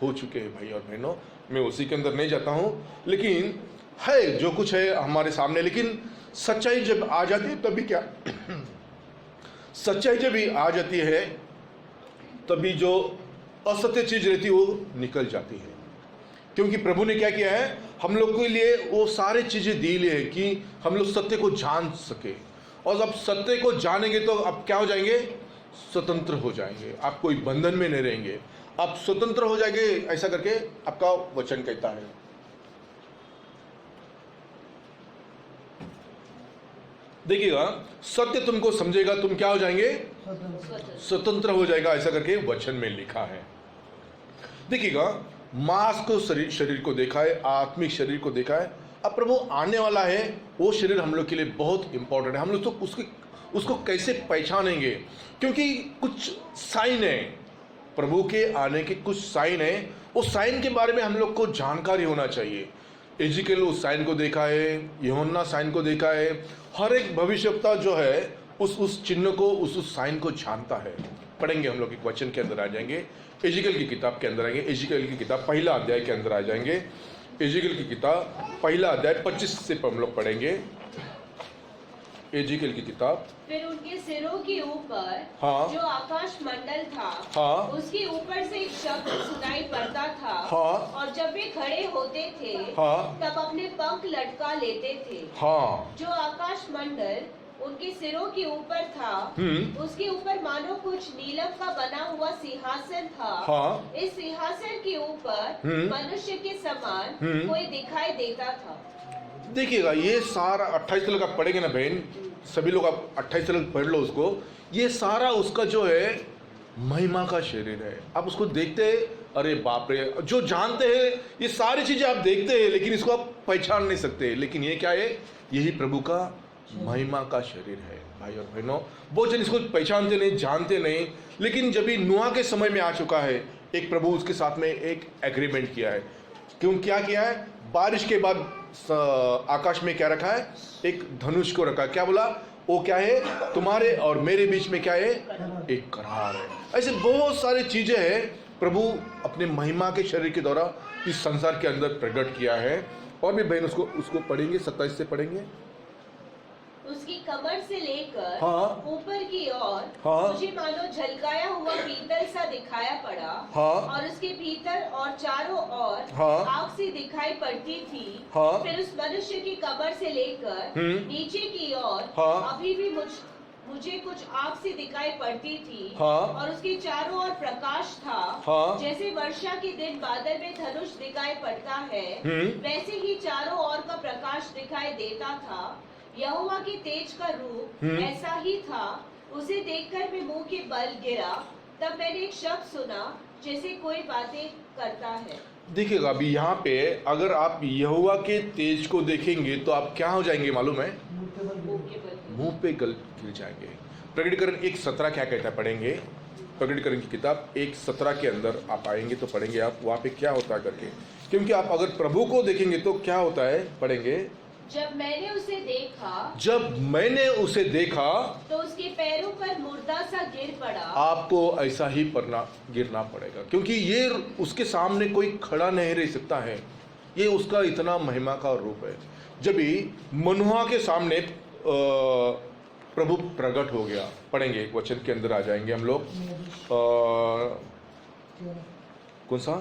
हो चुके हैं भाई और बहनों, मैं उसी के अंदर नहीं जाता हूँ, लेकिन है जो कुछ है हमारे सामने। लेकिन सच्चाई जब आ जाती है तभी क्या सच्चाई जब आ जाती है तभी जो असत्य चीज रहती है वो निकल जाती है। क्योंकि प्रभु ने क्या किया है, हम लोग के लिए वो सारी चीजें दी ली है कि हम लोग सत्य को जान सके। और जब सत्य को जानेंगे तो आप क्या हो जाएंगे, स्वतंत्र हो जाएंगे। आप कोई बंधन में नहीं रहेंगे, आप स्वतंत्र हो जाएंगे, ऐसा करके आपका वचन कहता है। देखिएगा, सत्य तुमको समझेगा, तुम क्या हो जाएंगे, स्वतंत्र हो जाएगा, ऐसा करके वचन में लिखा है। देखिएगा, मांस को शरीर को देखा है, आत्मिक शरीर को देखा है। अब प्रभु आने वाला है, वो शरीर हम लोग के लिए बहुत इंपॉर्टेंट है। हम लोग तो उसको कैसे पहचानेंगे, क्योंकि कुछ साइन है, प्रभु के आने के कुछ साइन है। उस साइन के बारे में हम लोग को जानकारी होना चाहिए। एजिकल उस साइन को देखा है, यूहन्ना साइन को देखा है। हर एक भविष्यवक्ता जो है उस चिन्ह को, उस साइन को जानता है। पढ़ेंगे हम लोग एक वचन के अंदर आ जाएंगे, एजिकल की किताब के अंदर आएंगे। एजिकल की किताब पहला अध्याय के अंदर आ जाएंगे। एजिकल की किताब पहला अध्याय 25 से हम लोग पढ़ेंगे। एजिकल की किताब। फिर उनके सिरों के ऊपर हाँ। जो आकाश मंडल था, हाँ। उसके ऊपर से एक शब्द सुनाई पड़ता था। हाँ। और जब वे खड़े होते थे, हाँ। तब अपने पंख लटका लेते थे। हाँ। जो आकाश मंडल उनके सिरों के ऊपर था, उसके ऊपर मानो कुछ नीलम का बना हुआ सिंहासन था। हाँ। इस सिंहासन के ऊपर मनुष्य के समान कोई दिखाई देता था। देखिएगा, ये सारा 28 तक आप पढ़ेंगे ना बहन, सभी लोग आप 28 तक पढ़ लो उसको। ये सारा उसका जो है महिमा का शरीर है। आप उसको देखते हैं, अरे बाप रे, जो जानते हैं ये सारी चीजें आप देखते हैं, लेकिन इसको आप पहचान नहीं सकते। लेकिन ये क्या है, यही प्रभु का महिमा का शरीर है। भाई और बहनों, बहुत जन इसको पहचानते नहीं, जानते नहीं। लेकिन जब भी नूह के समय में आ चुका है, एक प्रभु उसके साथ में एक एग्रीमेंट किया है। क्यों क्या किया है, बारिश के बाद आकाश में क्या रखा है, एक धनुष को रखा। क्या बोला, वो क्या है, तुम्हारे और मेरे बीच में क्या है, एक करार है। ऐसे बहुत सारी चीजें हैं प्रभु अपने महिमा के शरीर के द्वारा इस संसार के अंदर प्रकट किया है। और भी बहन उसको पढ़ेंगे, 27 से पढ़ेंगे। उसकी कमर से लेकर हाँ। ऊपर की ओर हाँ। मुझे मानो झलकाया हुआ पीतल सा दिखाया पड़ा। हाँ। और उसके भीतर और चारों ओर हाँ। आग सी दिखाई पड़ती थी। हाँ। फिर उस मनुष्य की कमर से लेकर नीचे की ओर हाँ। अभी भी मुझे कुछ आग सी दिखाई पड़ती थी। हाँ। और उसके चारों ओर प्रकाश था। हाँ। जैसे वर्षा के दिन बादल में धनुष दिखाई पड़ता है, वैसे ही चारों ओर का प्रकाश दिखाई देता था। यहोवा के तेज का रूप ऐसा ही था। उसे देखकर मैं मुंह के बल गिरा। तब मैंने एक शब्द सुना जैसे कोई बातें करता है। देखिएगा, अभी यहाँ पे अगर आप यहोवा के तेज को देखेंगे तो आप क्या हो जाएंगे मालूम है, मुंह पे गिर जाएंगे। प्रकटीकरण 1:17 क्या कहता है, पढ़ेंगे। प्रकटीकरण की किताब 1:17 के अंदर आप आएंगे तो पढ़ेंगे आप वहाँ पे क्या होता है करके। क्योंकि आप अगर प्रभु को देखेंगे तो क्या होता है, पढ़ेंगे। जब मैंने उसे देखा तो उसके पैरों पर मुर्दा सा गिर पड़ा। आपको ऐसा ही गिरना पड़ेगा, क्योंकि ये उसके सामने कोई खड़ा नहीं रह सकता है। ये उसका इतना महिमा का रूप है। जब भी मनुआ के सामने प्रभु प्रकट हो गया, पढ़ेंगे एक वचन के अंदर आ जाएंगे हम लोग। कौन सा?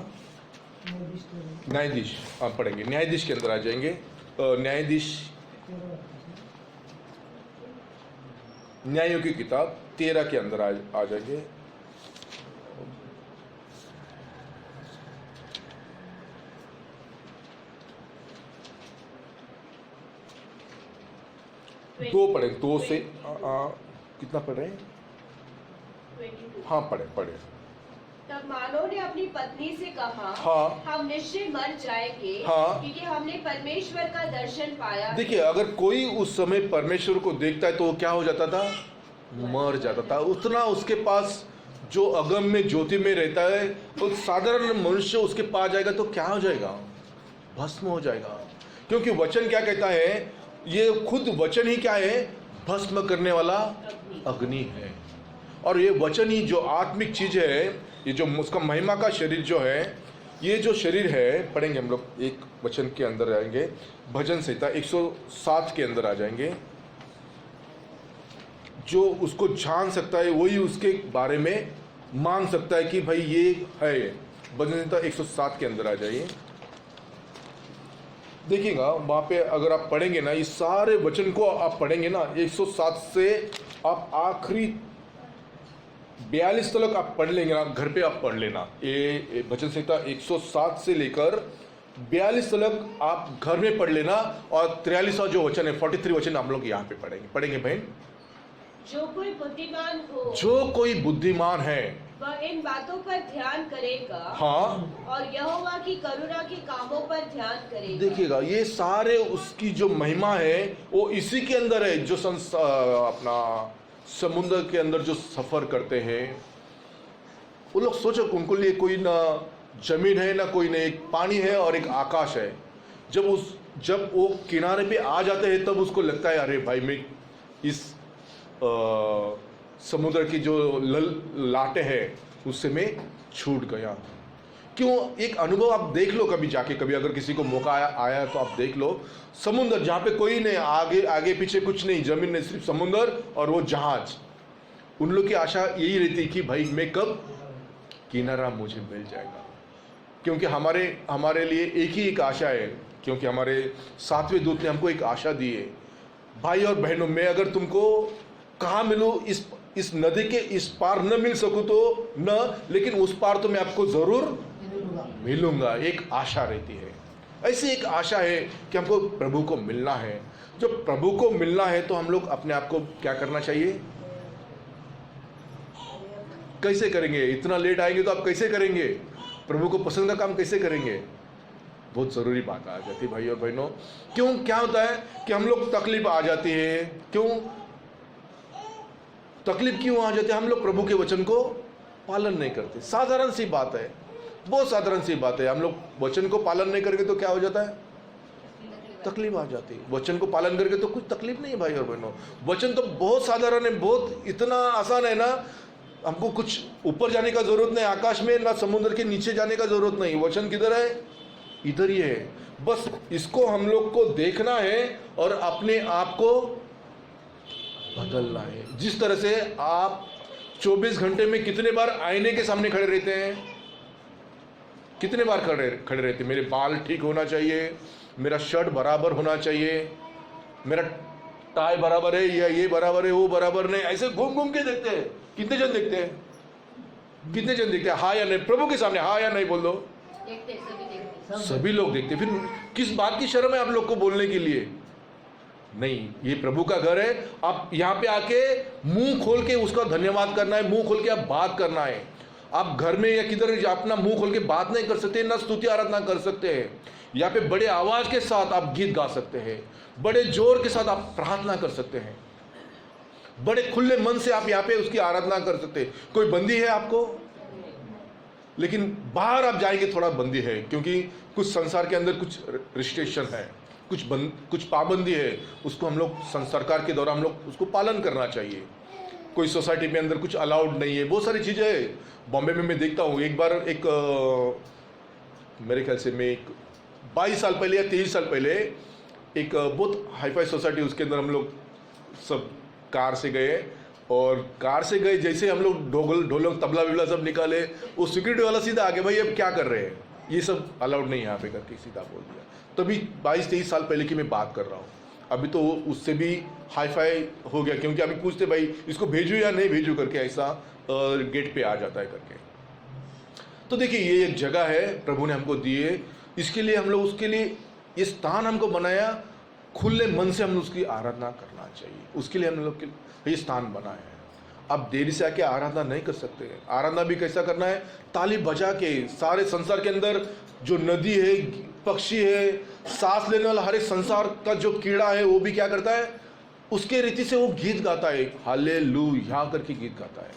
न्यायाधीश, आप पढ़ेंगे न्यायाधीश के अंदर आ जाएंगे। न्यायाधीश, न्यायों की किताब 13 के अंदर आ जाएंगे। दो पढ़े, 2 से कितना पढ़ रहे हैं? 22। हाँ पढ़े। तब मानव ने अपनी पत्नी से कहा, हाँ। हम निश्चय मर जाएंगे, हाँ। क्योंकि हमने परमेश्वर का दर्शन पाया। देखिए, अगर कोई उस समय परमेश्वर को देखता है तो वो क्या हो जाता था? मर जाता था। उतना उसके पास जो अगम में ज्योति में रहता है, तो साधारण मनुष्य उसके पास जाएगा तो क्या हो जाएगा? भस्म हो जाएगा। क्योंकि वचन क्या कहता है? ये खुद वचन ही क्या है? भस्म करने वाला अग्नि है। और ये वचन ही जो आत्मिक चीज है, ये जो उसका महिमा का शरीर जो है, ये जो शरीर है, पढ़ेंगे हम लोग एक वचन के अंदर जाएंगे, भजन संहिता 107 के अंदर आ जाएंगे। जो उसको जान सकता है वही उसके बारे में मान सकता है कि भाई ये है। भजन संहिता 107 के अंदर आ जाइए, देखिएगा वहाँ पे अगर आप पढ़ेंगे ना, इस सारे वचन को आप पढ़ेंगे ना, 107 से आप आखिरी 42 तक आप पढ़ लेंगे ना, घर पे आप पढ़ लेना। ये भजन संहिता 107 से लेकर 42 तक आप घर में पढ़ लेना। और 43वां जो वचन है, 43 वचन आप लोग यहाँ पे पढ़ेंगे बहन। जो कोई बुद्धिमान हो, जो कोई बुद्धिमान है, वह इन बातों पर ध्यान करेगा। हाँ। और यहोवा की करुणा के कामों पर ध्यान करेगा। देखिएगा, ये सारे उसकी जो महिमा है वो इसी के अंदर है। जो अपना समुद्र के अंदर जो सफर करते हैं, वो लोग सोचो उनको लिए कोई ना जमीन है ना कोई, ना एक पानी है और एक आकाश है। जब वो किनारे पे आ जाते हैं तब उसको लगता है अरे भाई मैं इस समुद्र की जो लाटे हैं उससे मैं छूट गया। क्यों? एक अनुभव आप देख लो कभी जाके, कभी अगर किसी को मौका आया तो आप देख लो। समुद्र जहाँ पे कोई नहीं, आगे पीछे कुछ नहीं, जमीन नहीं, सिर्फ समुद्र और वो जहाज। उन लोग की आशा यही रहती कि भाई मैं कब किनारा मुझे मिल जाएगा। क्योंकि हमारे लिए एक आशा है, क्योंकि हमारे 7वें दूत ने हमको एक आशा दी है। भाई और बहनों, मैं अगर तुमको कहाँ मिलूँ, इस नदी के इस पार न मिल सकूँ तो न, लेकिन उस पार तो मैं आपको जरूर मिलूंगा। एक आशा रहती है। ऐसी एक आशा है कि हमको प्रभु को मिलना है। जब प्रभु को मिलना है तो हम लोग अपने आप को क्या करना चाहिए? कैसे करेंगे? इतना लेट आएंगे तो आप कैसे करेंगे? प्रभु को पसंद का काम कैसे करेंगे? बहुत जरूरी बात आ जाती है भाई और बहनों। क्यों? क्या होता है कि हम लोग तकलीफ आ जाती है। क्यों तकलीफ क्यों आ जाती है? हम लोग प्रभु के वचन को पालन नहीं करते। साधारण सी बात है, बहुत साधारण सी बात है। हम लोग वचन को पालन नहीं करेंगे तो क्या हो जाता है? तकलीफ आ जाती है। वचन को पालन करके तो कुछ तकलीफ नहीं है भाई और बहनों। वचन तो बहुत साधारण है, बहुत इतना आसान है ना। हमको कुछ ऊपर जाने का जरूरत नहीं, आकाश में ना समुद्र के नीचे जाने का जरूरत नहीं। वचन किधर है? इधर ही है। बस इसको हम लोग को देखना है और अपने आप को बदलना है। जिस तरह से आप 24 घंटे में कितने बार आईने के सामने खड़े रहते हैं? कितने बार खड़े रहते हैं? मेरे बाल ठीक होना चाहिए, मेरा शर्ट बराबर होना चाहिए, मेरा टाई बराबर है या ये बराबर है वो बराबर नहीं, ऐसे घूम घूम के देखते हैं। कितने जन देखते हैं? कितने जन देखते हैं? हाँ या नहीं? प्रभु के सामने हाँ या नहीं बोल दो। सभी लोग देखते। फिर किस बात की शर्म है आप लोग को बोलने के लिए? नहीं, ये प्रभु का घर है। आप यहाँ पे आके मुंह खोल के उसका धन्यवाद करना है, मुंह खोल के आप बात करना है। आप घर में या किधर अपना मुंह खोल के बात नहीं कर सकते, ना स्तुति आराधना कर सकते हैं। यहाँ पे बड़े आवाज के साथ आप गीत गा सकते हैं, बड़े जोर के साथ आप प्रार्थना कर सकते हैं, बड़े खुले मन से आप यहाँ पे उसकी आराधना कर सकते हैं। कोई बंदी है आपको? लेकिन बाहर आप जाएंगे थोड़ा बंदी है, क्योंकि कुछ संसार के अंदर कुछ रिस्ट्रिक्शन है, कुछ पाबंदी है। उसको हम लोग सरकार के द्वारा हम लोग उसको पालन करना चाहिए। कोई सोसाइटी में अंदर कुछ अलाउड नहीं है, बहुत सारी चीज़ें है। बॉम्बे में मैं देखता हूँ, एक बार मेरे ख्याल से मैं एक 22 साल पहले या 23 साल पहले एक बहुत हाईफाई सोसाइटी, उसके अंदर हम लोग सब कार से गए, और कार से गए जैसे हम लोग ढोलक तबला विबला सब निकाले, वो सिक्योरिटी वाला सीधा आगे, भाई अब क्या कर रहे हैं, ये सब अलाउड नहीं है यहाँ पे करके सीधा बोल दिया। तभी 22-23 साल पहले की मैं बात कर रहा हूँ। अभी तो उससे भी हाईफाई हो गया, क्योंकि अभी पूछते भाई इसको भेजूँ या नहीं भेजूँ करके, ऐसा गेट पे आ जाता है करके। तो देखिए ये एक जगह है प्रभु ने हमको दी है, इसके लिए हम लोग, उसके लिए ये स्थान हमको बनाया, खुले मन से हम उसकी आराधना करना चाहिए, उसके लिए हम लोग के ये स्थान बना है। अब देरी से आके आराधना नहीं कर सकते। आराधना भी कैसा करना है, ताली बजा के। सारे संसार के अंदर जो नदी है, पक्षी है, सांस लेने वाला हर एक संसार का जो कीड़ा है, वो भी क्या करता है, उसके रीति से वो गीत गाता है, हालेलुया करके गीत गाता है।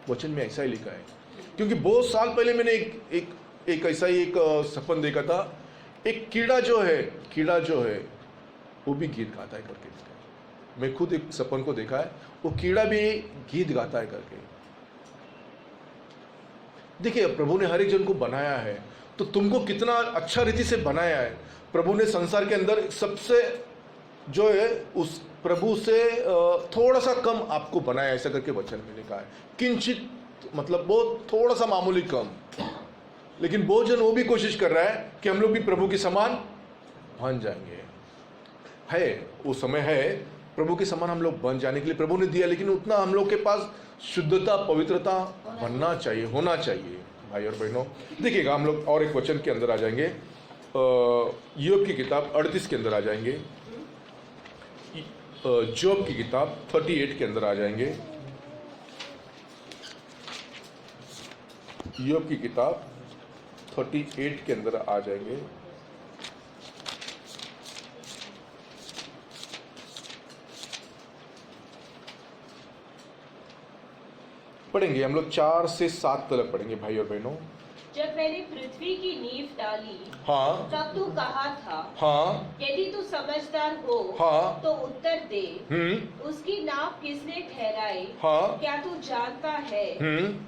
वचन में ऐसा ही लिखा है। क्योंकि बहुत साल पहले मैंने एक ऐसा ही एक सपन देखा था, एक कीड़ा जो है वो भी गीत गाता है करके। मैं खुद एक सपन को देखा है, वो कीड़ा भी गीत गाता है करके। देखिए प्रभु ने हर एक जन को बनाया है, तो तुमको कितना अच्छा रीति से बनाया है। प्रभु ने संसार के अंदर सबसे जो है उस प्रभु से थोड़ा सा कम आपको बनाया, ऐसा करके वचन में लिखा है। किंचित मतलब बहुत थोड़ा सा मामूली कम, लेकिन बहुत जन वो भी कोशिश कर रहा है कि हम लोग भी प्रभु के समान बन जाएंगे। है वो समय है प्रभु के समान हम लोग बन जाने के लिए प्रभु ने दिया, लेकिन उतना हम लोग के पास शुद्धता पवित्रता बनना चाहिए, होना चाहिए भाई और बहनों। देखिएगा हम लोग और एक वचन के अंदर आ जाएंगे, योग की किताब 38 के अंदर आ जाएंगे, जॉब की किताब 38 के अंदर आ जाएंगे, योग की किताब 38 के अंदर आ जाएंगे। पढ़ेंगे हम लोग 4 से 7 तक पढ़ेंगे भाई और बहनों। जब मैंने पृथ्वी की नींव डाली, हाँ, तब तू कहा था, हाँ, यदि तू समझदार हो, हाँ, तो उत्तर दे, उसकी नाप किसने ठहराई, हाँ, क्या तू जानता है,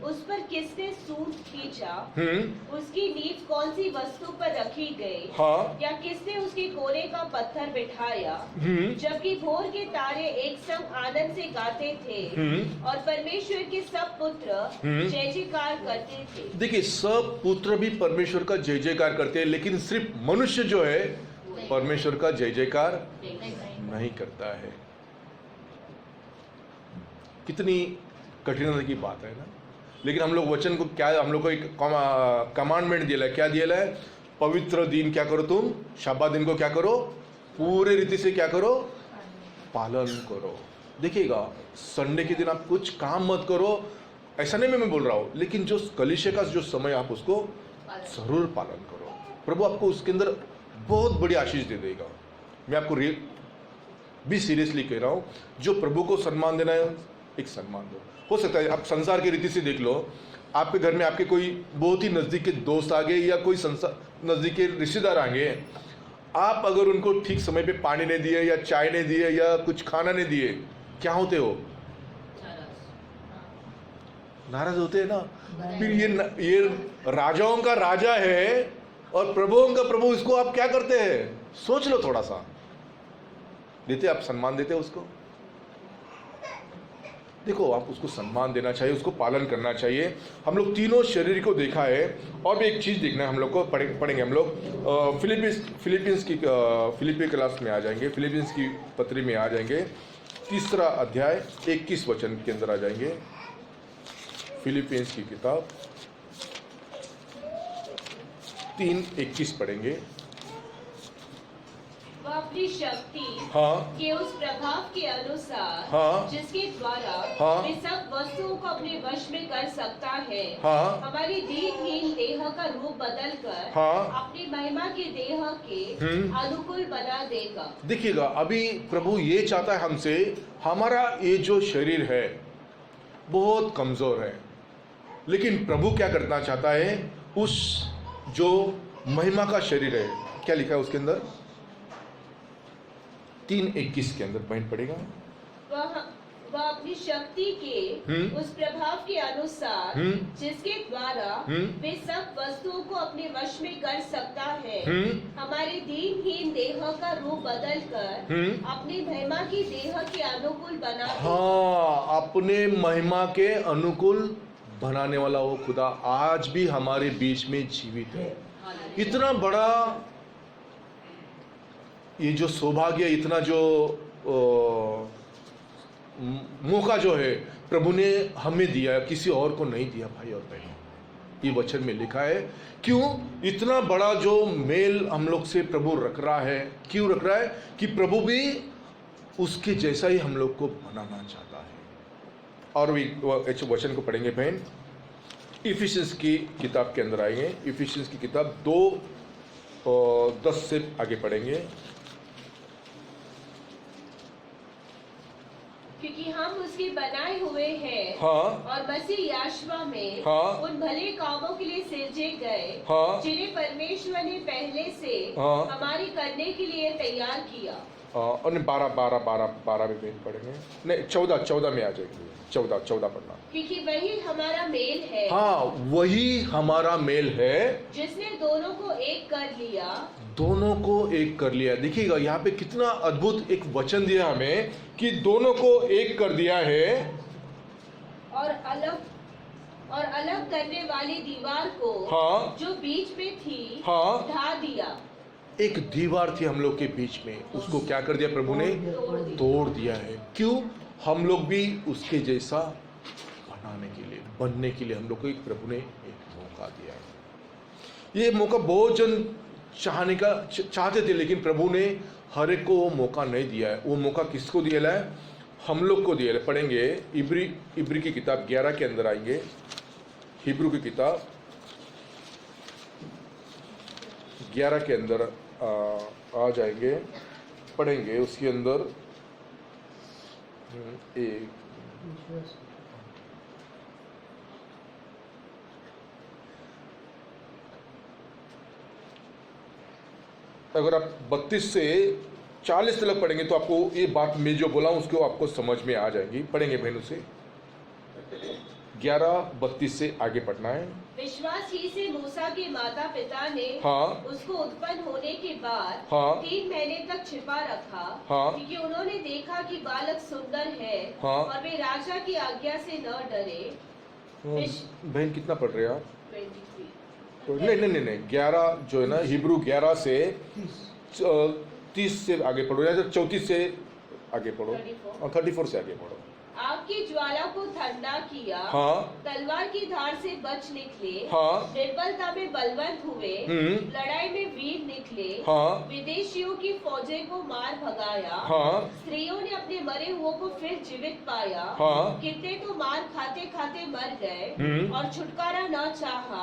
उस पर किसने सूत खींचा, उसकी नींव कौन सी वस्तु पर रखी गई, हाँ, या किसने उसके कोने का पत्थर बिठाया, जबकि भोर के तारे एक संग आनंद से गाते थे, और परमेश्वर के सब पुत्र जय जयकार करते थे। देखिए सब पुत्र भी परमेश्वर का जय जयकार करते हैं, लेकिन सिर्फ मनुष्य जो है परमेश्वर का जय जयकार नहीं करता है। कितनी कठिनाई की बात है ना। लेकिन हम लोग वचन को क्या, हम लोग को एक कमांडमेंट दिया है, क्या दिया है, पवित्र दिन क्या करो, तुम शब्बत दिन को क्या करो, पूरे रीति से क्या करो, पालन करो। देखिएगा संडे के दिन आप कुछ काम मत करो, ऐसा नहीं मैं बोल रहा हूँ, लेकिन जो कलीसिया का जो समय आप उसको जरूर पालन करो। प्रभु आपको उसके अंदर बहुत बड़ी आशीष दे देगा। मैं आपको भी सीरियसली कह रहा हूँ, जो प्रभु को सम्मान देना है एक सम्मान दो। हो सकता है आप संसार की रीति से देख लो, आपके घर में आपके कोई बहुत ही नज़दीक के दोस्त आ गए या कोई नज़दीक के रिश्तेदार आ गए, आप अगर उनको ठीक समय पे पानी नहीं दिए या चाय नहीं दिए या कुछ खाना नहीं दिए, क्या होते हो, नाराज होते हैं ना। फिर ये राजाओं का राजा है और प्रभुओं का प्रभु, इसको आप क्या करते हैं, सोच लो थोड़ा सा। देते आप सम्मान देते उसको, देखो आप उसको सम्मान देना चाहिए, उसको पालन करना चाहिए। हम लोग तीनों शरीर को देखा है, और भी एक चीज देखना है हम लोग को, पढ़ेंगे हम लोग फिलिपी क्लास में आ जाएंगे, फिलिपींस की पत्री में आ जाएंगे, 3 अध्याय 21 वचन के अंदर आ जाएंगे। फिलिपींस की किताब 3:21 पढ़ेंगे। वह अपनी शक्ति हाँ, के उस प्रभाव के अनुसार, हाँ, जिसके द्वारा हाँ, वे सब वस्तुओं को अपने वश में कर सकता है, हाँ, हमारी दीनहीन देह का रूप बदलकर, हाँ, अपनी महिमा के देह के अनुकूल बना देगा। देखिएगा अभी प्रभु ये चाहता है हमसे, हमारा ये जो शरीर है बहुत कमजोर है, लेकिन प्रभु क्या करना चाहता है, उस जो महिमा का शरीर है, क्या लिखा है उसके अंदर, 3:21 के अंदर पॉइंट पड़ेगा। वह अपनी शक्ति के उस प्रभाव के अनुसार जिसके द्वारा वे सब वस्तुओं को अपने वश में कर सकता है, हमारे दीनहीन देह का रूप बदल कर अपनी महिमा की देह के अनुकूल बना दे। हाँ, अपने महिमा के अनुकूल बनाने वाला वो खुदा आज भी हमारे बीच में जीवित है। इतना बड़ा ये जो सौभाग्य, इतना जो मौका जो है प्रभु ने हमें दिया है, किसी और को नहीं दिया भाई और बहन। ये वचन में लिखा है। क्यों? इतना बड़ा जो मेल हम लोग से प्रभु रख रहा है। क्यों रख रहा है? कि प्रभु भी उसके जैसा ही हम लोग को बनाना चाहता है। और भी वचन को पढ़ेंगे बहन, इफिशियंस की किताब के अंदर आएंगे। इफिशियंस की किताब 2:10 से आगे पढ़ेंगे। क्योंकि हम उसके बनाए हुए हैं, हाँ, और मसीह याशवा में हाँ, उन भले कामों के लिए सिरजे गए, हाँ, जिन्हें परमेश्वर ने पहले से हाँ, हमारे करने के लिए तैयार किया। और 12 में पढ़ेंगे, नहीं 14 में आ जाएंगे। 14 पढ़ना। क्योंकि वही हमारा मेल है, हाँ, वही हमारा मेल है जिसने दोनों को एक कर लिया। दोनों को एक कर लिया। देखिएगा यहाँ पे कितना अद्भुत एक वचन दिया हमें कि दोनों को एक कर दिया है, और अलग करने वाली दीवार को, हाँ, जो बीच में थी, हाँ, ढा दिया। एक दीवार थी हम लोग के बीच में, उसको क्या कर दिया प्रभु ने? तोड़ दिया है। क्यों? हम लोग भी उसके जैसा बनाने के लिए, बनने के लिए हम लोग को एक प्रभु ने एक मौका दिया है। ये मौका बहुत जन चाहते थे, लेकिन प्रभु ने हर एक को वो मौका नहीं दिया है। वो मौका किसको दिया है? हम लोग को दिया है। पढ़ेंगे इब्री की किताब 11 के अंदर आएंगे। हिब्रू की किताब 11 के अंदर आ जाएंगे, पढ़ेंगे उसके अंदर एक अगर आप 32 से 40 तक पढ़ेंगे तो आपको ये बात मैं जो बोला उसको आपको समझ में आ जाएगी। पढ़ेंगे बहनों से 11:32 से आगे पढ़ना है। विश्वास ही से मूसा के माता पिता ने, हाँ, उसको उत्पन्न होने के बाद, हाँ, 3 महीने तक छिपा रखा, हाँ, क्योंकि उन्होंने देखा कि बालक सुंदर है, हाँ, और वे राजा की आज्ञा से न डरे। बहन कितना पढ़ रहे हैं आप? 23। नहीं 11 जो है ना, हिब्रू 11 से 30 से आगे पढ़ो, या 34 से आगे पढ़ो, 34 से आगे पढ़ो। आग की ज्वाला को ठंडा किया, हाँ, तलवार की धार से बच निकले, हाँ, निर्बलता में बलवंत हुए, लड़ाई में वीर निकले, हाँ, विदेशियों की फौजें को मार भगाया, हाँ, स्त्रियों ने अपने मरे हुओं को फिर जीवित पाया, हाँ, कितने तो मार खाते खाते मर गए, और छुटकारा न चाहा,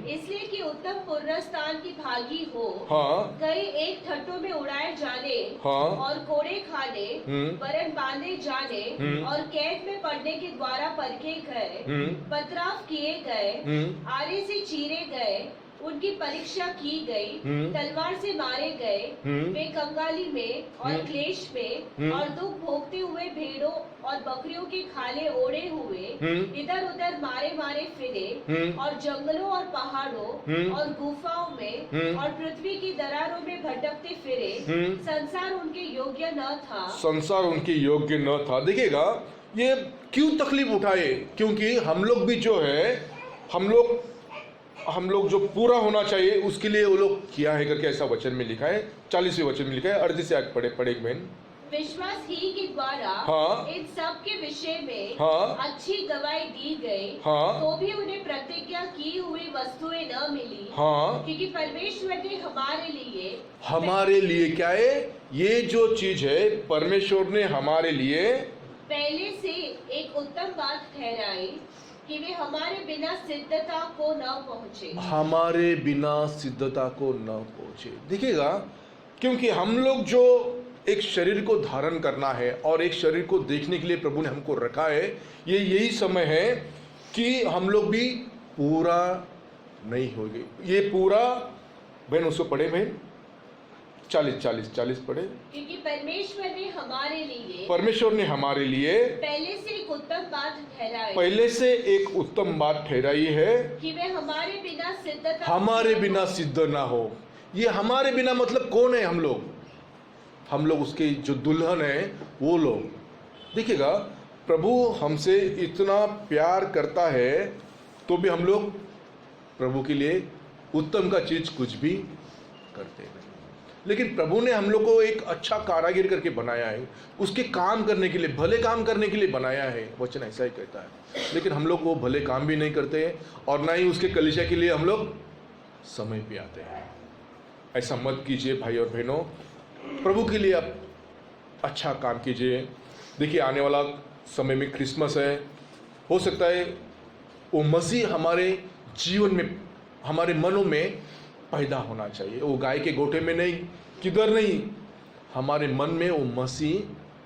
इसलिए कि उत्तम पुनरुत्थान की भागी हो, हाँ, कई एक ठट्टों में उड़ाए जाने, हाँ, और कोड़े खाने, वरन बांधे जाने, और कैद में पड़ने के द्वारा परखे गए, पथराव किए गए, आरे से चीरे गए, उनकी परीक्षा की गई, तलवार से मारे गए, वे कंगाली में और क्लेश में और दुख भोगते हुए भेड़ों और बकरियों के खाले ओढ़े हुए इधर उधर मारे मारे फिरे, और जंगलों और पहाड़ों और गुफाओं में और पृथ्वी की दरारों में भटकते फिरे। संसार उनके योग्य न था। संसार उनके योग्य न था। देखिएगा ये क्यों तकलीफ उठाए? क्योंकि हम लोग भी जो है, हम लोग जो पूरा होना चाहिए उसके लिए वो लोग किया है करके ऐसा वचन में लिखा है। 40वें वचन में लिखा है। 38 से आगे पढ़े बहन। विश्वास ही के द्वारा, हाँ, इन सब के विषय में, हाँ, अच्छी गवाही दी गई, हाँ, तो भी उन्हें प्रतिज्ञा की हुई वस्तुएं न मिली, हाँ, क्योंकि परमेश्वर ने हमारे लिए क्या है? ये जो चीज है परमेश्वर ने हमारे लिए पहले से एक उत्तम बात ठहराई कि वे हमारे बिना सिद्धता को न पहुंचे। हमारे बिना सिद्धता को न पहुंचे। देखिएगा, क्योंकि हम लोग जो एक शरीर को धारण करना है और एक शरीर को देखने के लिए प्रभु ने हमको रखा है, ये यही समय है कि हम लोग भी पूरा नहीं हो गए। ये पूरा, बहन उसको पढ़े बहन 40 पढ़े। क्योंकि परमेश्वर ने हमारे लिए परमेश्वर ने हमारे लिए पहले से एक उत्तम बात ठहराई पहले से एक उत्तम बात ठहराई है कि वे हमारे बिना सिद्धता हमारे बिना सिद्ध ना हो। ये हमारे बिना मतलब कौन है? हम लोग उसके जो दुल्हन है वो लोग। देखिएगा, प्रभु हमसे इतना प्यार करता है तो भी हम लोग प्रभु के लिए उत्तम का चीज कुछ भी करते नहीं। लेकिन प्रभु ने हम लोग को एक अच्छा कारागिर करके बनाया है, उसके काम करने के लिए, भले काम करने के लिए बनाया है। वचन ऐसा ही कहता है। लेकिन हम लोग वो भले काम भी नहीं करते हैं और ना ही उसके कलीसिया के लिए हम लोग समय पे आते हैं। ऐसा मत कीजिए भाई और बहनों, प्रभु के लिए आप अच्छा काम कीजिए। देखिए, आने वाला समय में क्रिसमस है, हो सकता है वो मसीह हमारे जीवन में, हमारे मनों में पैदा होना चाहिए। वो गाय के गोठे में नहीं, किधर नहीं, हमारे मन में वो मसीह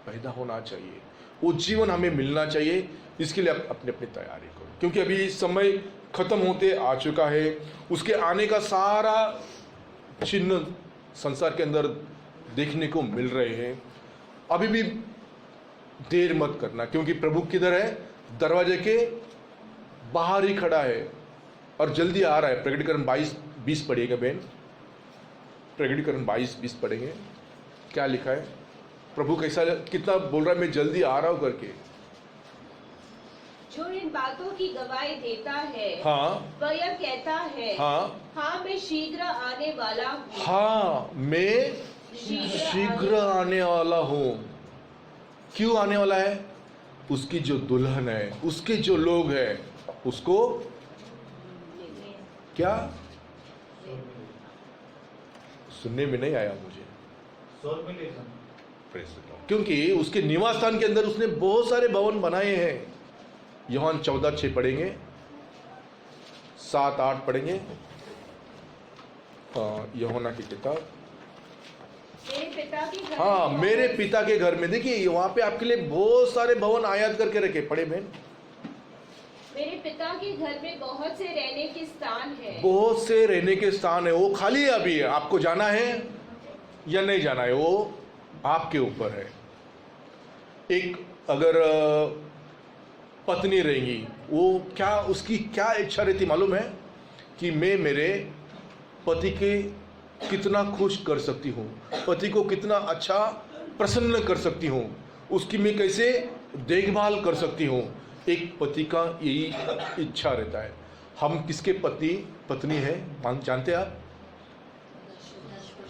पैदा होना चाहिए, वो जीवन हमें मिलना चाहिए। इसके लिए आप अपनी अपनी तैयारी करो, क्योंकि अभी समय खत्म होते आ चुका है। उसके आने का सारा चिन्ह संसार के अंदर देखने को मिल रहे हैं। अभी भी देर मत करना, क्योंकि प्रभु किधर है? दरवाजे के बाहर ही खड़ा है और जल्दी आ रहा है। प्रकटीकरण 22-20 पढ़िएगा बहन, प्रकटीकरण 22-20 पढ़ेंगे। क्या लिखा है? प्रभु कैसा, कितना बोल रहा है, मैं जल्दी आ रहा हूं करके। जो इन बातों की गवाही देता है, हाँ, वह यह कहता है, हाँ, मैं शीघ्र आने वाला हूँ। हाँ, मैं शीघ्र आने वाला हूँ। क्यों आने वाला है? उसकी जो दुल्हन है, उसके जो लोग हैं, उसको क्या सुनने में नहीं आया मुझे, क्योंकि उसके निवास स्थान के अंदर उसने बहुत सारे भवन बनाए हैं। यूहन्ना 14:6 पढ़ेंगे, 7-8 पढ़ेंगे। यूहन्ना की किताब, मेरे पिता के घर हाँ, में मेरे पिता के घर में। देखिए, वहां पे आपके लिए बहुत सारे भवन आयात करके रखे। पढ़े बहन, मेरे पिता के घर में बहुत से रहने के स्थान है। बहुत से रहने के स्थान है। वो खाली है अभी, आपको जाना है या नहीं जाना है, वो आपके ऊपर है। एक अगर पत्नी रहेगी, वो क्या, उसकी क्या इच्छा रहती मालूम है? कि मैं मेरे पति के कितना खुश कर सकती हूँ, पति को कितना अच्छा प्रसन्न कर सकती हूँ, उसकी मैं कैसे देखभाल कर सकती हूँ। एक पति का यही इच्छा रहता है। हम किसके पत्नी है जानते हैं आप?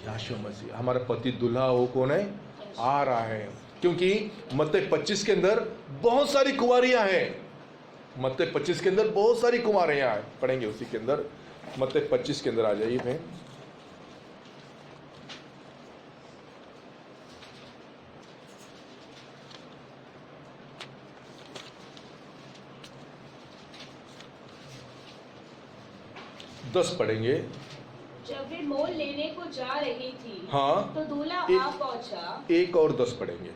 यीशु मसीह हमारा पति दुल्हा हो कौन है? आ रहा है। क्योंकि मत्ती 25 के अंदर बहुत सारी कुंवारियां हैं। मत्ती 25 के अंदर बहुत सारी कुंवारियां हैं, पढ़ेंगे उसी के अंदर। मत्ती 25 के अंदर आ जाइए बहन। दस पढ़ेंगे। जब वे मोल लेने को जा रही थी, हाँ, तो दूल्हा एक- आ पहुंचा। 1 और 10 पढ़ेंगे।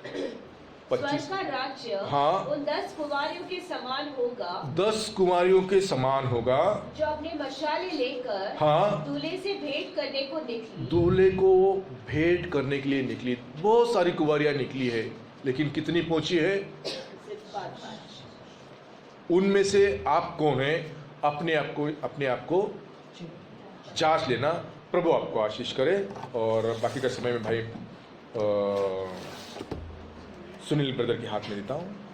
स्वर्ग 25, का राज्य हाँ, उन 10 कुंवारियों के समान होगा 10 कुमारियों के समान होगा, जो अपने मशाले लेकर हाँ, दूल्हे से भेंट करने को निकली। दूल्हे को भेंट करने के लिए निकली। बहुत सारी कुंवारियां निकली है, लेकिन कितनी पहुंची है? सिर्फ 5। उनमें से आप कौन है? अपने आप को जांच लेना। प्रभु आपको आशीष करे। और बाकी का समय में भाई सुनील ब्रदर के हाथ में देता हूँ।